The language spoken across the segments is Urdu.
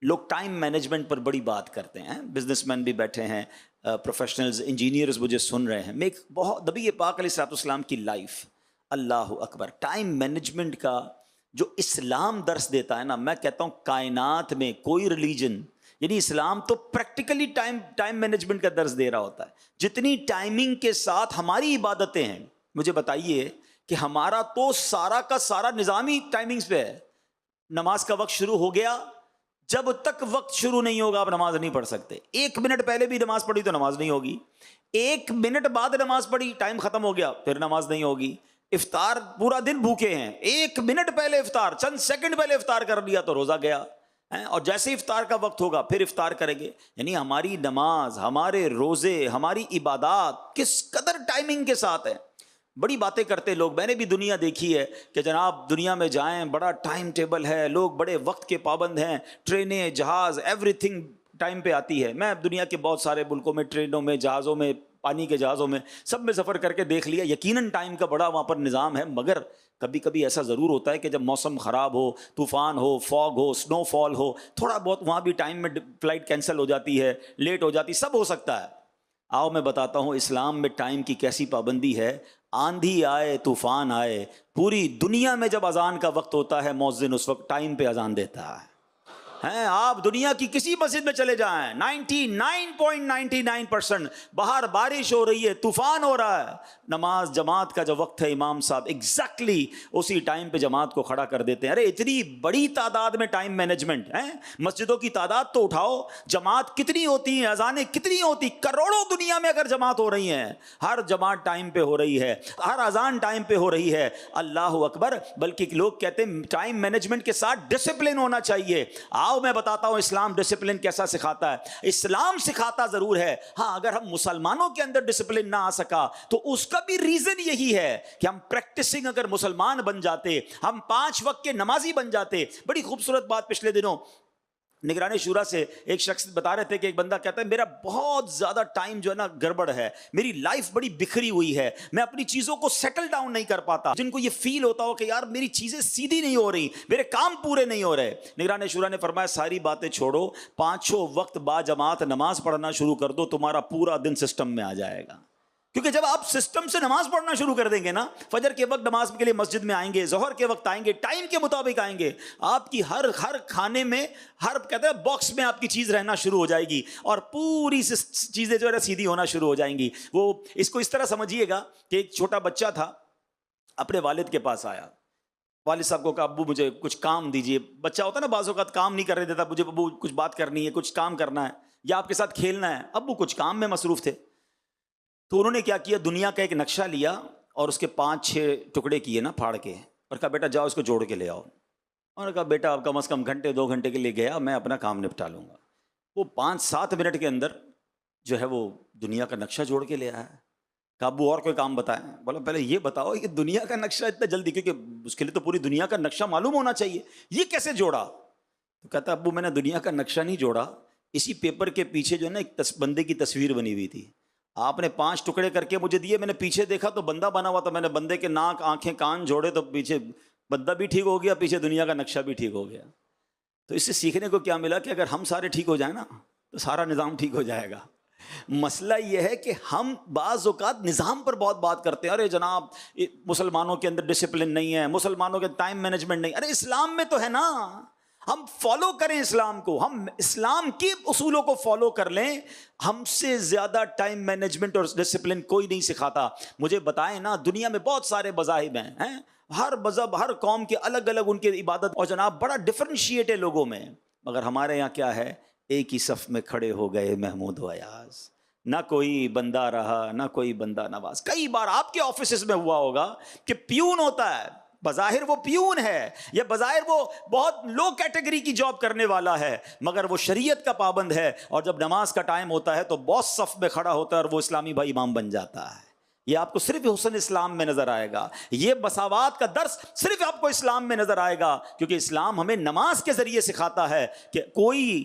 لوگ ٹائم مینجمنٹ پر بڑی بات کرتے ہیں، بزنس مین بھی بیٹھے ہیں، پروفیشنلز انجینئرز مجھے سن رہے ہیں. میں ایک بہت نبی پاک علیہ الصلوۃ والسلام کی لائف، اللہ اکبر، ٹائم مینجمنٹ کا جو اسلام درس دیتا ہے نا، میں کہتا ہوں کائنات میں کوئی ریلیجن، یعنی اسلام تو پریکٹیکلی ٹائم مینجمنٹ کا درس دے رہا ہوتا ہے. جتنی ٹائمنگ کے ساتھ ہماری عبادتیں ہیں، مجھے بتائیے کہ ہمارا تو سارا کا سارا نظام ہی ٹائمنگز پہ ہے. نماز کا وقت شروع ہو گیا، جب تک وقت شروع نہیں ہوگا آپ نماز نہیں پڑھ سکتے. 1 منٹ پہلے بھی نماز پڑھی تو نماز نہیں ہوگی، 1 منٹ بعد نماز پڑھی ٹائم ختم ہو گیا پھر نماز نہیں ہوگی. افطار پورا دن بھوکے ہیں، 1 منٹ پہلے افطار، چند سیکنڈ پہلے افطار کر لیا تو روزہ گیا. اور جیسے افطار کا وقت ہوگا پھر افطار کریں گے. یعنی ہماری نماز، ہمارے روزے، ہماری عبادات کس قدر ٹائمنگ کے ساتھ ہے. بڑی باتیں کرتے لوگ، میں نے بھی دنیا دیکھی ہے کہ جناب دنیا میں جائیں بڑا ٹائم ٹیبل ہے، لوگ بڑے وقت کے پابند ہیں، ٹرینیں، جہاز، ایوری تھنگ ٹائم پہ آتی ہے. میں دنیا کے بہت سارے ملکوں میں ٹرینوں میں، جہازوں میں، پانی کے جہازوں میں، سب میں سفر کر کے دیکھ لیا. یقیناً ٹائم کا بڑا وہاں پر نظام ہے، مگر کبھی کبھی ایسا ضرور ہوتا ہے کہ جب موسم خراب ہو، طوفان ہو، فاگ ہو، سنو فال ہو، تھوڑا بہت وہاں بھی ٹائم میں فلائٹ کینسل ہو جاتی ہے، لیٹ ہو جاتی، سب ہو سکتا ہے. آؤ میں بتاتا ہوں اسلام میں ٹائم کی کیسی پابندی ہے. آندھی آئے، طوفان آئے، پوری دنیا میں جب اذان کا وقت ہوتا ہے مؤذن اس وقت ٹائم پہ اذان دیتا ہے. آپ دنیا کی کسی مسجد میں چلے جائیں، 99.99% باہر بارش ہو رہی ہے، طوفان ہو رہا ہے، نماز جماعت کا جو وقت ہے امام صاحب ایگزیکٹلی اسی ٹائم پہ جماعت کو کھڑا کر دیتے ہیں. ارے اتنی بڑی تعداد میں ٹائم مینجمنٹ ہے. مسجدوں کی تعداد تو اٹھاؤ، جماعت کتنی ہوتی ہیں، اذانیں کتنی ہوتی، کروڑوں دنیا میں اگر جماعت ہو رہی ہیں، ہر جماعت ٹائم پہ ہو رہی ہے، ہر اذان ٹائم پہ ہو رہی ہے. اللہ اکبر. بلکہ لوگ کہتے ہیں ٹائم مینجمنٹ کے ساتھ ڈسپلن ہونا چاہیے. آؤ میں بتاتا ہوں اسلام ڈسپلن کیسا سکھاتا ہے. اسلام سکھاتا ضرور ہے، ہاں اگر ہم مسلمانوں کے اندر ڈسپلن نہ آ سکا تو اس کا بھی ریزن یہی ہے کہ ہم پریکٹسنگ اگر مسلمان بن جاتے، ہم 5 وقت کے نمازی بن جاتے. بڑی خوبصورت بات پچھلے دنوں نگران شورا سے ایک شخص بتا رہے تھے کہ ایک بندہ کہتا ہے میرا بہت زیادہ ٹائم جو ہے نا گڑبڑ ہے، میری لائف بڑی بکھری ہوئی ہے، میں اپنی چیزوں کو سیٹل ڈاؤن نہیں کر پاتا. جن کو یہ فیل ہوتا ہو کہ یار میری چیزیں سیدھی نہیں ہو رہی، میرے کام پورے نہیں ہو رہے، نگران شورا نے فرمایا ساری باتیں چھوڑو، 5 وقت با جماعت نماز پڑھنا شروع کر دو، تمہارا پورا دن سسٹم میں آ جائے گا. کیونکہ جب آپ سسٹم سے نماز پڑھنا شروع کر دیں گے نا، فجر کے وقت نماز کے لیے مسجد میں آئیں گے، ظہر کے وقت آئیں گے، ٹائم کے مطابق آئیں گے، آپ کی ہر کھانے میں، ہر کہتے ہیں باکس میں آپ کی چیز رہنا شروع ہو جائے گی، اور پوری چیزیں جو ہے سیدھی ہونا شروع ہو جائیں گی. وہ اس کو اس طرح سمجھیے گا کہ ایک چھوٹا بچہ تھا، اپنے والد کے پاس آیا، والد صاحب کو کہا ابو مجھے کچھ کام دیجیے. بچہ ہوتا ہے نا بعض اوقات کام نہیں کرنے دیتا، مجھے ابو کچھ بات کرنی ہے، کچھ کام کرنا ہے، یا آپ کے ساتھ کھیلنا ہے. ابو کچھ کام میں مصروف تھے. تو انہوں نے کیا کیا، دنیا کا ایک نقشہ لیا اور اس کے 5-6 ٹکڑے کیے نا پھاڑ کے، اور کہا بیٹا جاؤ اس کو جوڑ کے لے آؤ. اور کہا بیٹا اب کم از کم گھنٹے 2 گھنٹے کے لیے گیا، میں اپنا کام نپٹا لوں گا. وہ 5-7 منٹ کے اندر جو ہے وہ دنیا کا نقشہ جوڑ کے لے آیا. کہا ابو اور کوئی کام بتائیں. بولا پہلے یہ بتاؤ کہ دنیا کا نقشہ اتنا جلدی، کیونکہ اس کے لیے تو پوری دنیا کا نقشہ معلوم ہونا چاہیے، یہ کیسے جوڑا؟ تو کہتا ابو میں نے دنیا کا نقشہ نہیں جوڑا، اسی پیپر کے پیچھے جو ہے نا ایک بندے کی تصویر بنی ہوئی تھی، آپ نے 5 ٹکڑے کر کے مجھے دیے، میں نے پیچھے دیکھا تو بندہ بنا ہوا تھا، میں نے بندے کے ناک، آنکھیں، کان جوڑے تو پیچھے بندہ بھی ٹھیک ہو گیا، پیچھے دنیا کا نقشہ بھی ٹھیک ہو گیا. تو اس سے سیکھنے کو کیا ملا کہ اگر ہم سارے ٹھیک ہو جائیں نا تو سارا نظام ٹھیک ہو جائے گا. مسئلہ یہ ہے کہ ہم بعض اوقات نظام پر بہت بات کرتے ہیں، ارے جناب مسلمانوں کے اندر ڈسپلن نہیں ہے، مسلمانوں کے ٹائم مینجمنٹ نہیں. ارے اسلام میں تو ہے نا، ہم فالو کریں اسلام کو، ہم اسلام کے اصولوں کو فالو کر لیں. ہم سے زیادہ ٹائم مینجمنٹ اور ڈسپلن کوئی نہیں سکھاتا. مجھے بتائیں نا، دنیا میں بہت سارے مذاہب ہیں، ہر مذہب، ہر قوم کے الگ الگ ان کی عبادت، اور جناب بڑا ڈفرینشیٹ ہے لوگوں میں. مگر ہمارے یہاں کیا ہے، ایک ہی صف میں کھڑے ہو گئے محمود و ایاز، نہ کوئی بندہ رہا نہ کوئی بندہ نواز. کئی بار آپ کے آفیسز میں ہوا ہوگا کہ پیون ہوتا ہے، بظاہر وہ پیون ہے یا بظاہر وہ بہت لو کیٹیگری کی جاب کرنے والا ہے، مگر وہ شریعت کا پابند ہے، اور جب نماز کا ٹائم ہوتا ہے تو باس صف میں کھڑا ہوتا ہے اور وہ اسلامی بھائی امام بن جاتا ہے. یہ آپ کو صرف حسن اسلام میں نظر آئے گا، یہ مساوات کا درس صرف آپ کو اسلام میں نظر آئے گا، کیونکہ اسلام ہمیں نماز کے ذریعے سکھاتا ہے کہ کوئی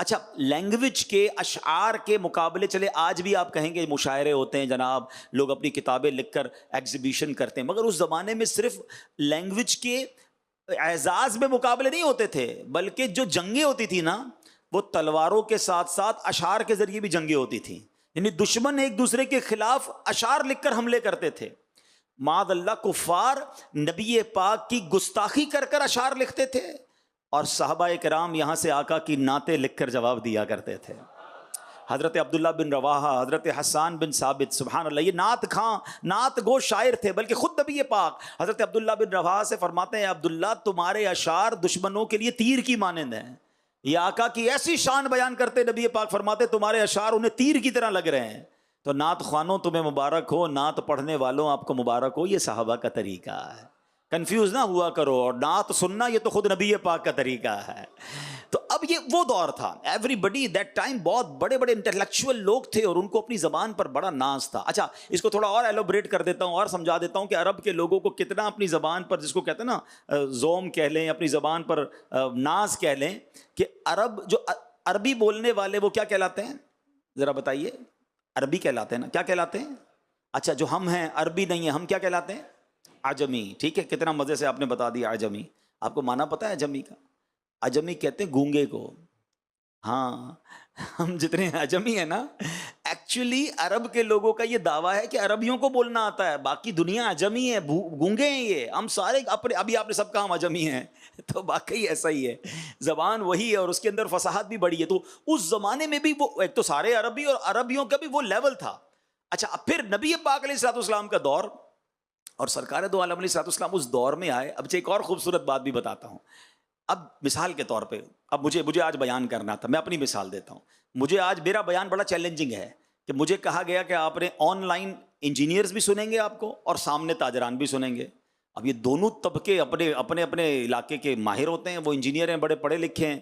اچھا لینگویج کے اشعار کے مقابلے چلے آج بھی آپ کہیں گے مشاعرے ہوتے ہیں جناب, لوگ اپنی کتابیں لکھ کر ایگزیبیشن کرتے ہیں, مگر اس زمانے میں صرف لینگویج کے اعزاز میں مقابلے نہیں ہوتے تھے, بلکہ جو جنگیں ہوتی تھی نا وہ تلواروں کے ساتھ ساتھ اشعار کے ذریعے بھی جنگیں ہوتی تھیں. یعنی دشمن ایک دوسرے کے خلاف اشعار لکھ کر حملے کرتے تھے. معاذ اللہ کفار نبی پاک کی گستاخی کر کر اشعار لکھتے تھے, اور صحابہ کرام یہاں سے آقا کی نعتیں لکھ کر جواب دیا کرتے تھے. حضرت عبداللہ بن رواحہ, حضرت حسان بن ثابت, سبحان اللہ, یہ نعت خواں نعت گو شاعر تھے, بلکہ خود نبی پاک حضرت عبداللہ بن رواحہ سے فرماتے ہیں عبداللہ تمہارے اشعار دشمنوں کے لیے تیر کی مانند ہیں. یہ آقا کی ایسی شان بیان کرتے نبی پاک فرماتے تمہارے اشعار انہیں تیر کی طرح لگ رہے ہیں. تو نعت خوانوں تمہیں مبارک ہو, نعت پڑھنے والوں آپ کو مبارک ہو. یہ صحابہ کا طریقہ ہے, کنفیوز نہ ہوا کرو. اور نعت سننا یہ تو خود نبی پاک کا طریقہ ہے. تو اب یہ وہ دور تھا, ایوری بڈی دیٹ ٹائم بہت بڑے بڑے انٹلیکچوئل لوگ تھے اور ان کو اپنی زبان پر بڑا ناز تھا. اچھا اس کو تھوڑا اور ایلوبریٹ کر دیتا ہوں اور سمجھا دیتا ہوں کہ عرب کے لوگوں کو کتنا اپنی زبان پر, جس کو کہتے ہیں نا زوم کہہ لیں, اپنی زبان پر ناز کہہ لیں, کہ عرب جو عربی بولنے والے وہ کیا کہلاتے ہیں ذرا بتائیے. عربی کہلاتے ہیں نا, کیا کہلاتے ہیں؟ اچھا جو ہم ہیں عربی نہیں ہیں, ہم کیا کہلاتے ہیں؟ عجمی. ٹھیک ہے, کتنا مزے سے آپ نے بتا دیا عجمی. آپ کو معنی پتہ ہے عجمی کا؟ عجمی کہتے ہیں گونگے کو. ہاں ہم جتنے عجمی ہیں نا, ایکچولی عرب کے لوگوں کا یہ دعویٰ ہے کہ عربیوں کو بولنا آتا ہے, باقی دنیا عجمی ہے, گونگے ہیں یہ. ہم سارے اپنے, ابھی آپ نے سب کہا ہم عجمی ہیں, تو واقعی ایسا ہی ہے. زبان وہی ہے اور اس کے اندر فصاحت بھی بڑی ہے. تو اس زمانے میں بھی وہ ایک تو سارے عربی اور عربیوں کا بھی وہ لیول تھا. اچھا اب پھر نبی پاک علیہ الصلوۃ والسلام کا دور اور سرکار دو عالم علیہ الصلوۃ والسلام اس دور میں آئے. اب ایک اور خوبصورت بات بھی بتاتا ہوں. اب مثال کے طور پہ اب مجھے آج بیان کرنا تھا, میں اپنی مثال دیتا ہوں. مجھے آج میرا بیان بڑا چیلنجنگ ہے کہ مجھے کہا گیا کہ آپ نے آن لائن انجینئرز بھی سنیں گے آپ کو اور سامنے تاجران بھی سنیں گے. اب یہ دونوں طبقے اپنے اپنے اپنے علاقے کے ماہر ہوتے ہیں, وہ انجینئر ہیں, بڑے پڑھے لکھے ہیں,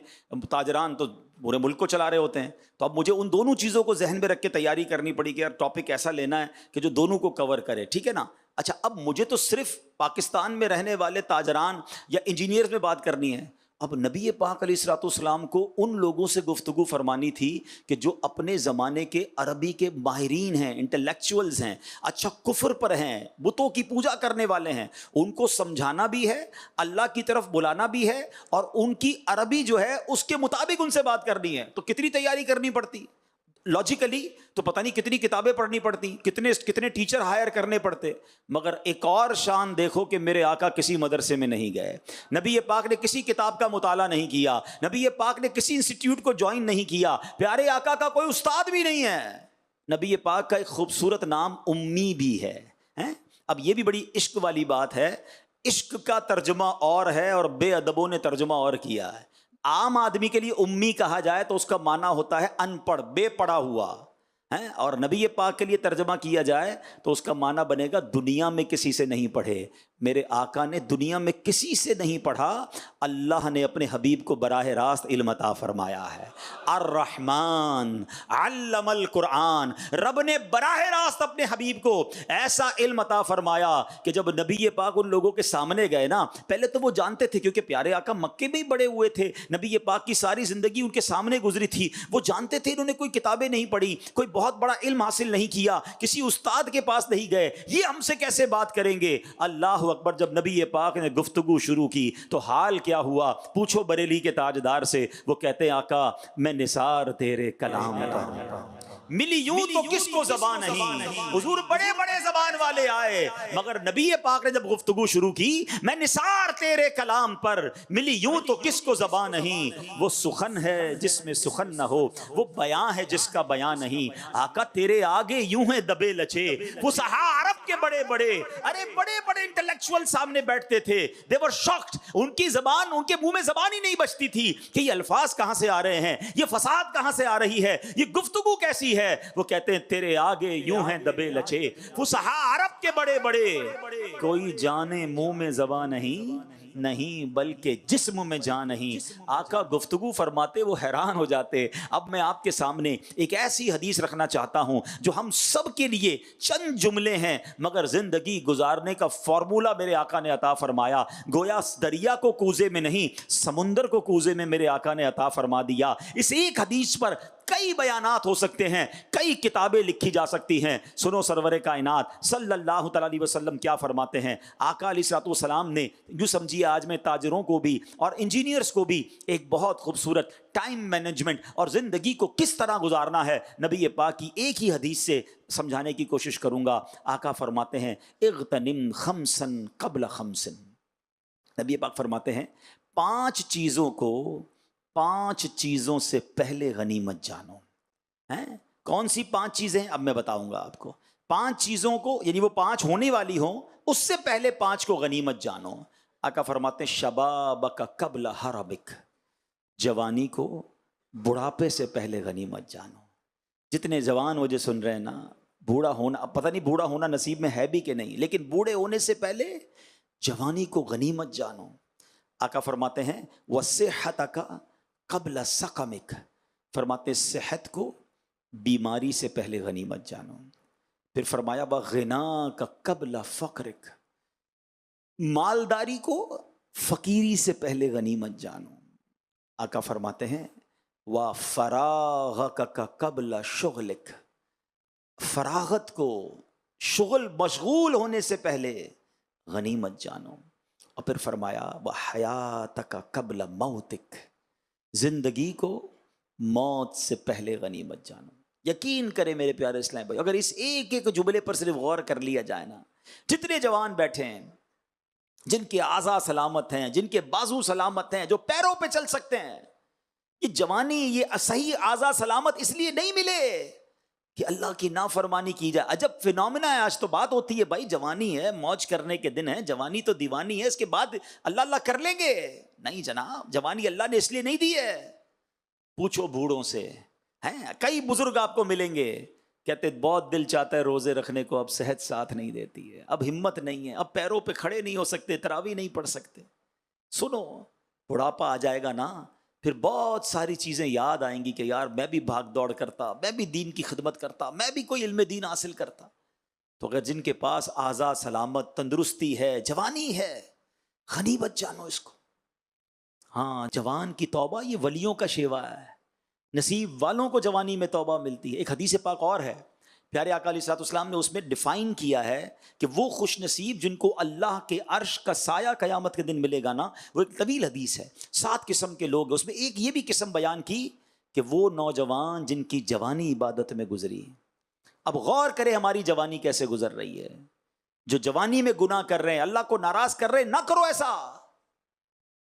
تاجران تو پورے ملک کو چلا رہے ہوتے ہیں. تو اب مجھے ان دونوں چیزوں کو ذہن میں رکھ کے تیاری کرنی پڑی کہ یار ٹاپک ایسا لینا ہے کہ جو دونوں کو کور کرے, ٹھیک ہے نا. اچھا اب مجھے تو صرف پاکستان میں رہنے والے تاجران یا انجینئرز میں بات کرنی ہے. اب نبی پاک علیہ الصلوۃ والسلام کو ان لوگوں سے گفتگو فرمانی تھی کہ جو اپنے زمانے کے عربی کے ماہرین ہیں, انٹلیکچوئلز ہیں, اچھا کفر پر ہیں, بتوں کی پوجا کرنے والے ہیں. ان کو سمجھانا بھی ہے, اللہ کی طرف بلانا بھی ہے, اور ان کی عربی جو ہے اس کے مطابق ان سے بات کرنی ہے. تو کتنی تیاری کرنی پڑتی لاجیکلی, تو پتہ نہیں کتنی کتابیں پڑھنی پڑتی, کتنے ٹیچر ہائر کرنے پڑتے. مگر ایک اور شان دیکھو کہ میرے آقا کسی مدرسے میں نہیں گئے, نبی پاک نے کسی کتاب کا مطالعہ نہیں کیا, نبی پاک نے کسی انسٹیٹیوٹ کو جوائن نہیں کیا, پیارے آقا کا کوئی استاد بھی نہیں ہے. نبی پاک کا ایک خوبصورت نام امی بھی ہے. اب یہ بھی بڑی عشق والی بات ہے. عشق کا ترجمہ اور ہے اور بے ادبوں نے ترجمہ اور کیا ہے. عام آدمی کے لیے امی کہا جائے تو اس کا معنی ہوتا ہے ان پڑھ, بے پڑھا ہوا ہے, اور نبی پاک کے لیے ترجمہ کیا جائے تو اس کا معنی بنے گا دنیا میں کسی سے نہیں پڑھے. میرے آقا نے دنیا میں کسی سے نہیں پڑھا, اللہ نے اپنے حبیب کو براہ راست علم عطا فرمایا ہے. الرحمن علم القرآن, رب نے براہ راست اپنے حبیب کو ایسا علم عطا فرمایا کہ جب نبی پاک ان لوگوں کے سامنے گئے نا, پہلے تو وہ جانتے تھے کیونکہ پیارے آقا مکے میں ہی بڑے ہوئے تھے, نبی پاک کی ساری زندگی ان کے سامنے گزری تھی, وہ جانتے تھے انہوں نے کوئی کتابیں نہیں پڑھی, کوئی بہت بڑا علم حاصل نہیں کیا, کسی استاد کے پاس نہیں گئے, یہ ہم سے کیسے بات کریں گے. اللہ اکبر, جب نبی پاک نے گفتگو شروع کی تو حال کیا ہوا پوچھو بریلی کے تاجدار سے. وہ کہتے ہیں آقا میں نثار تیرے کلام پر, ملی یوں تو کس کو زبان نہیں. حضور بڑے بڑے زبان والے آئے, مگر نبی پاک نے جب گفتگو شروع کی میں نثار تیرے کلام پر, ملی یوں تو کس کو زبان نہیں. وہ سخن ہے جس میں سخن نہ ہو, وہ بیان ہے جس کا بیان نہیں. آقا تیرے آگے یوں ہیں دبے لچے, فصحا عرب کے بڑے بڑے, ارے بڑے بڑے انٹلیکچوئل سامنے بیٹھتے تھے. دے ور شاکڈ, ان کی زبان, ان کے منہ میں زبان ہی نہیں بچتی تھی کہ یہ الفاظ کہاں سے آ رہے ہیں, یہ فصاحت کہاں سے آ رہی ہے, یہ گفتگو کیسی ہے. وہ کہتے ہیں تیرے آگے یوں ہیں دبے لچے, فصحا عرب کے بڑے بڑے, کوئی جانے منہ میں زبان نہیں, نہیں بلکہ جسم میں جان نہیں. آقا گفتگو فرماتے وہ حیران ہو جاتے. اب میں آپ کے سامنے ایک ایسی حدیث رکھنا چاہتا ہوں جو ہم سب کے لیے چند جملے ہیں مگر زندگی گزارنے کا فارمولا میرے آقا نے عطا فرمایا. گویا دریا کو کوزے میں نہیں سمندر کو کوزے میں میرے آقا نے عطا فرما دیا. اس ایک حدیث پر کئی بیانات ہو سکتے ہیں, کئی کتابیں لکھی جا سکتی ہیں. سنو سرور کائنات صلی اللہ تعالی علیہ وسلم کیا فرماتے ہیں. آقا علیہ الصلوۃ والسلام نے جو سمجھیے آج میں تاجروں کو بھی اور انجینئرز کو بھی ایک بہت خوبصورت ٹائم مینجمنٹ اور زندگی کو کس طرح گزارنا ہے نبی پاک کی ایک ہی حدیث سے سمجھانے کی کوشش کروں گا. آقا فرماتے ہیں اغتنم خمسن قبل خمسن. نبی پاک فرماتے ہیں 5 چیزوں کو 5 چیزوں سے پہلے غنیمت جانو. ہیں کون سی 5 چیزیں؟ اب میں بتاؤں گا آپ کو. 5 چیزوں کو یعنی وہ 5 ہونے والی ہوں اس سے پہلے 5 کو غنیمت جانو. آقا فرماتے ہیں شبابک قبل حرمک. جوانی کو بڑھاپے سے پہلے غنیمت جانو. جتنے جوان مجھے سن رہے ہیں نا, بوڑھا ہونا اب پتہ نہیں بوڑھا ہونا نصیب میں ہے بھی کہ نہیں, لیکن بوڑھے ہونے سے پہلے جوانی کو غنیمت جانو. آقا فرماتے ہیں وصحتک قبل سقمک. فرماتے صحت کو بیماری سے پہلے غنیمت جانو. پھر فرمایا بغناک قبل فقرک. مالداری کو فقیری سے پہلے غنیمت جانو. آقا فرماتے ہیں وفراغک قبل شغلک. فراغت کو شغل مشغول ہونے سے پہلے غنیمت جانو. اور پھر فرمایا وحیاتک قبل موتک. زندگی کو موت سے پہلے غنیمت جانو. یقین کرے میرے پیارے اسلام بھائی, اگر اس ایک ایک جملے پر صرف غور کر لیا جائے نا, جتنے جوان بیٹھے ہیں جن کے اعضاء سلامت ہیں, جن کے بازو سلامت ہیں, جو پیروں پہ چل سکتے ہیں, یہ جوانی یہ صحیح اعضاء سلامت اس لیے نہیں ملے کہ اللہ کی نافرمانی کی جائے. عجب فینومینا ہے. آج تو بات ہوتی ہے بھائی جوانی ہے, موج کرنے کے دن ہے, جوانی تو دیوانی ہے, اس کے بعد اللہ اللہ کر لیں گے. نہیں جناب, جوانی اللہ نے اس لیے نہیں دی ہے. پوچھو بوڑھوں سے, ہیں کئی بزرگ آپ کو ملیں گے کہتے بہت دل چاہتا ہے روزے رکھنے کو, اب صحت ساتھ نہیں دیتی ہے, اب ہمت نہیں ہے, اب پیروں پہ کھڑے نہیں ہو سکتے, تراویح نہیں پڑھ سکتے. سنو بڑھاپا آ جائے گا نا, پھر بہت ساری چیزیں یاد آئیں گی کہ یار میں بھی بھاگ دوڑ کرتا, میں بھی دین کی خدمت کرتا, میں بھی کوئی علم دین حاصل کرتا. تو اگر جن کے پاس اعضاء سلامت تندرستی ہے, جوانی ہے, غنیمت جانو اس کو. ہاں جوان کی توبہ یہ ولیوں کا شیوا ہے, نصیب والوں کو جوانی میں توبہ ملتی ہے. ایک حدیث پاک اور ہے, پیارے آقا علیہ الصلوۃ والسلام نے اس میں ڈیفائن کیا ہے کہ وہ خوش نصیب جن کو اللہ کے عرش کا سایہ قیامت کے دن ملے گا نا, وہ ایک طویل حدیث ہے, 7 قسم کے لوگ. اس میں ایک یہ بھی قسم بیان کی کہ وہ نوجوان جن کی جوانی عبادت میں گزری. اب غور کرے ہماری جوانی کیسے گزر رہی ہے. جو جوانی میں گناہ کر رہے ہیں, اللہ کو ناراض کر رہے ہیں, نہ کرو ایسا.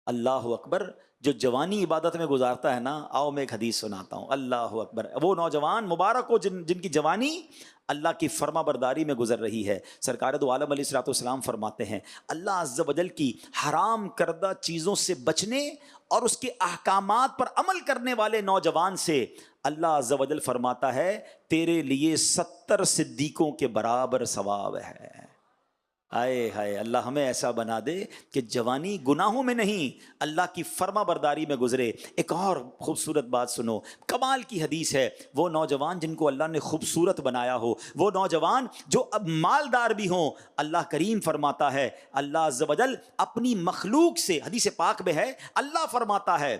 اللہ اکبر. جو جوانی عبادت میں گزارتا ہے نا, آؤ میں ایک حدیث سناتا ہوں. اللہ اکبر. وہ نوجوان مبارک ہو جن کی جوانی اللہ کی فرما برداری میں گزر رہی ہے. سرکار دو عالم علیہ الصلوۃ والسلام فرماتے ہیں اللہ عز و جل کی حرام کردہ چیزوں سے بچنے اور اس کے احکامات پر عمل کرنے والے نوجوان سے اللہ عز و جل فرماتا ہے تیرے لیے 70 صدیقوں کے برابر ثواب ہے. آئے ہائے, اللہ ہمیں ایسا بنا دے کہ جوانی گناہوں میں نہیں اللہ کی فرما برداری میں گزرے. ایک اور خوبصورت بات سنو, کمال کی حدیث ہے. وہ نوجوان جن کو اللہ نے خوبصورت بنایا ہو, وہ نوجوان جو اب مالدار بھی ہوں, اللہ کریم فرماتا ہے اللہ عز و جل اپنی مخلوق سے, حدیث پاک میں ہے, اللہ فرماتا ہے,